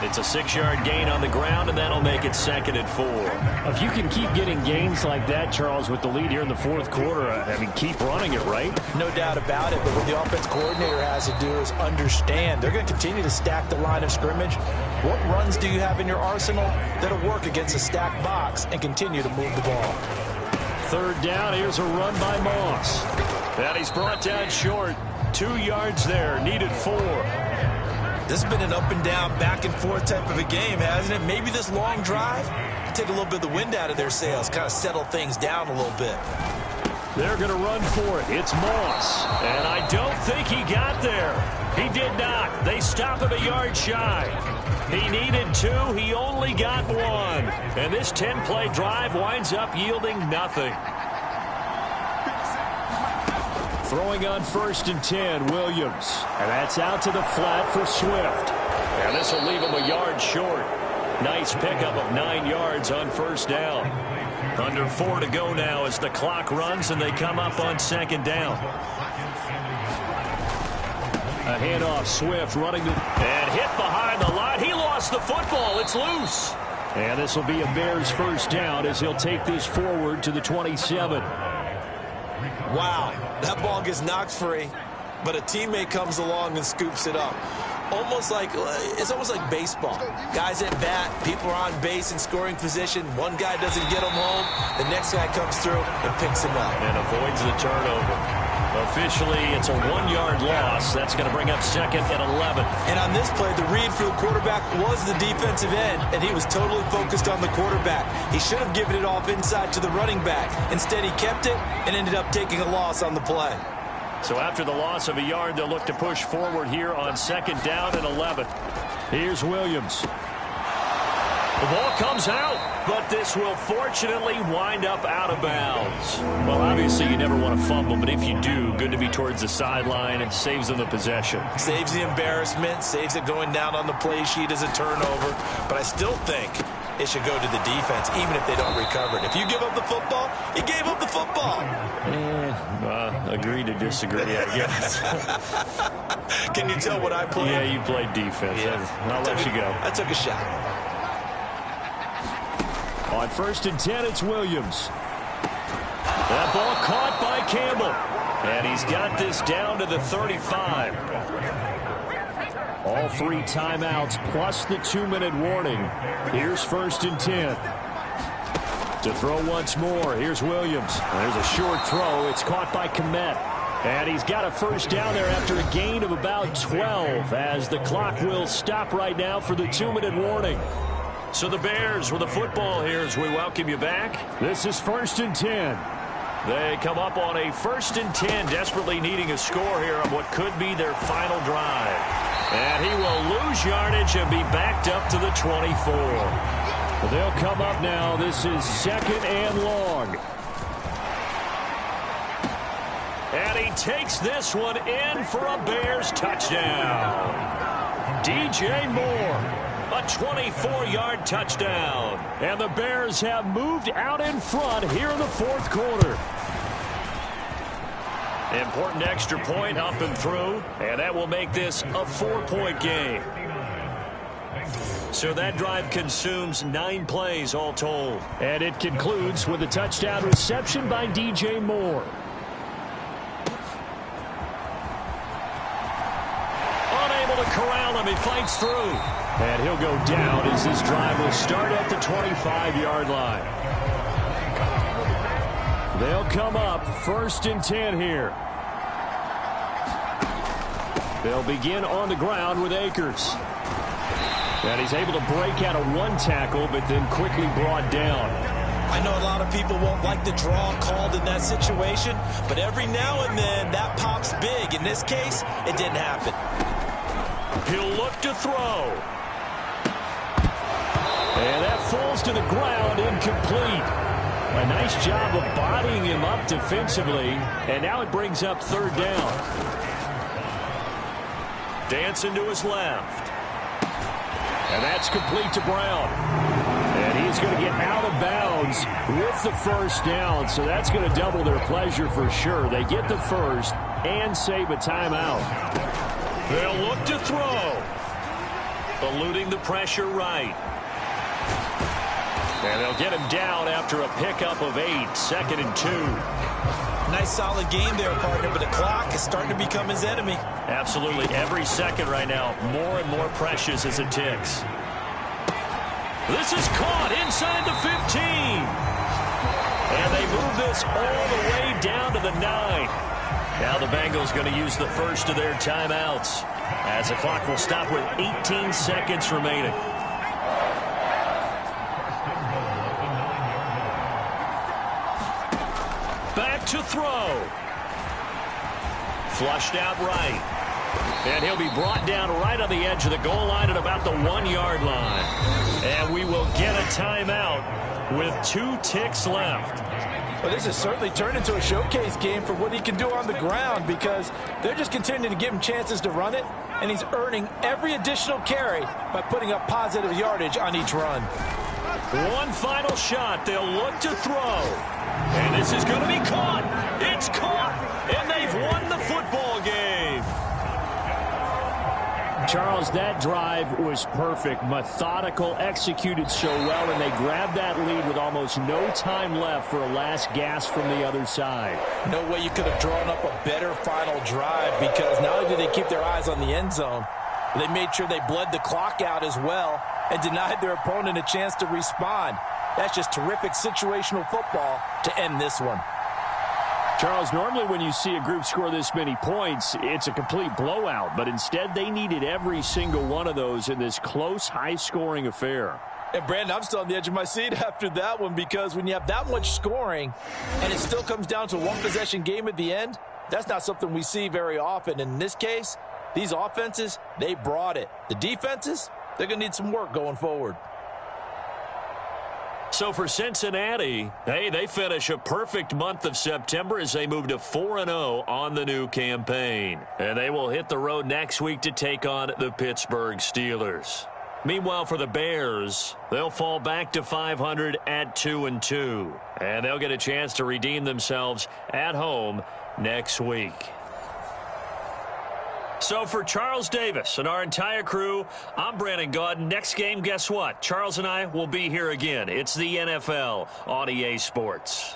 It's a 6-yard gain on the ground, and that'll make it 2nd and 4. If you can keep getting gains like that, Charles, with the lead here in the fourth quarter, I mean, keep running it, right? No doubt about it, but what the offense coordinator has to do is understand. They're going to continue to stack the line of scrimmage. What runs do you have in your arsenal that'll work against a stacked box and continue to move the ball? 3rd down, here's a run by Moss. And he's brought down short. 2 yards there, needed 4. This has been an up-and-down, back-and-forth type of a game, hasn't it? Maybe this long drive take a little bit of the wind out of their sails, kind of settle things down a little bit. They're going to run for it. It's Moss. And I don't think he got there. He did not. They stop him a yard shy. He needed 2. He only got 1. And this 10-play drive winds up yielding nothing. Throwing on 1st and 10, Williams. And that's out to the flat for Swift. And this will leave him a yard short. Nice pickup of 9 yards on 1st down. Under 4 to go now as the clock runs and they come up on 2nd down. A handoff, Swift running and hit behind the line. He lost the football. It's loose. And this will be a Bears first down as he'll take this forward to the 27. Wow, that ball gets knocked free, but a teammate comes along and scoops it up. It's almost like baseball. Guys at bat, people are on base in scoring position. One guy doesn't get him home. The next guy comes through and picks him up. And avoids the turnover. Officially, it's a 1-yard loss. That's going to bring up 2nd and 11. And on this play, the read for the quarterback was the defensive end, and he was totally focused on the quarterback. He should have given it off inside to the running back. Instead, he kept it and ended up taking a loss on the play. So after the loss of a yard, they'll look to push forward here on 2nd down and 11. Here's Williams. The ball comes out, but this will fortunately wind up out of bounds. Well, obviously you never want to fumble, but if you do, good to be towards the sideline. It saves them the possession. Saves the embarrassment, saves it going down on the play sheet as a turnover. But I still think it should go to the defense, even if they don't recover it. If you give up the football, you gave up the football. Agree to disagree, I guess. Can you tell what I played? Yeah, you played defense. Yeah. I'll let you go. I took a shot. On 1st and 10, it's Williams. That ball caught by Campbell. And he's got this down to the 35. All 3 timeouts plus the 2-minute warning. Here's 1st and 10. To throw once more. Here's Williams. There's a short throw. It's caught by Kmet. And he's got a first down there after a gain of about 12 as the clock will stop right now for the 2-minute warning. So the Bears with the football here as we welcome you back. This is 1st and 10. They come up on a 1st and 10, desperately needing a score here on what could be their final drive. And he will lose yardage and be backed up to the 24. They'll come up now. This is 2nd and long. And he takes this one in for a Bears touchdown. DJ Moore, a 24-yard touchdown. And the Bears have moved out in front here in the 4th quarter. Important extra point up and through, and that will make this a 4-point game. So that drive consumes 9 plays all told. And it concludes with a touchdown reception by DJ Moore. Unable to corral him, he fights through. And he'll go down as this drive will start at the 25-yard line. They'll come up 1st and 10 here. They'll begin on the ground with Akers. And he's able to break out of 1 tackle, but then quickly brought down. I know a lot of people won't like the draw called in that situation, but every now and then that pops big. In this case, it didn't happen. He'll look to throw. And that falls to the ground, incomplete. A nice job of bodying him up defensively, and now it brings up 3rd down. Dancing to his left. And that's complete to Brown. And he's going to get out of bounds with the first down, so that's going to double their pleasure for sure. They get the first and save a timeout. They'll look to throw. Eluding the pressure right. And they'll get him down after a pickup of 8, 2nd and 2. Nice solid game there, partner, but the clock is starting to become his enemy. Absolutely. Every second right now, more and more precious as it ticks. This is caught inside the 15. And they move this all the way down to the 9. Now the Bengals going to use the first of their timeouts as the clock will stop with 18 seconds remaining. Back to throw. Flushed out right. And he'll be brought down right on the edge of the goal line at about the 1-yard line. And we will get a timeout with 2 ticks left. Well, this has certainly turned into a showcase game for what he can do on the ground because they're just continuing to give him chances to run it, and he's earning every additional carry by putting up positive yardage on each run. One final shot. They'll look to throw. And this is going to be caught. It's caught. And they've won the football game. Charles, that drive was perfect. Methodical, executed so well, and they grabbed that lead with almost no time left for a last gasp from the other side. No way you could have drawn up a better final drive because not only did they keep their eyes on the end zone, they made sure they bled the clock out as well and denied their opponent a chance to respond. That's just terrific situational football to end this one. Charles, normally when you see a group score this many points, it's a complete blowout. But instead, they needed every single one of those in this close, high-scoring affair. And, Brandon, I'm still on the edge of my seat after that one because when you have that much scoring and it still comes down to a one-possession game at the end, that's not something we see very often. In this case, these offenses, they brought it. The defenses, they're going to need some work going forward. So for Cincinnati, hey, they finish a perfect month of September as they move to 4-0 on the new campaign. And they will hit the road next week to take on the Pittsburgh Steelers. Meanwhile, for the Bears, they'll fall back to 500 at 2-2. And they'll get a chance to redeem themselves at home next week. So for Charles Davis and our entire crew, I'm Brandon Gaudin. Next game, guess what? Charles and I will be here again. It's the NFL on EA Sports.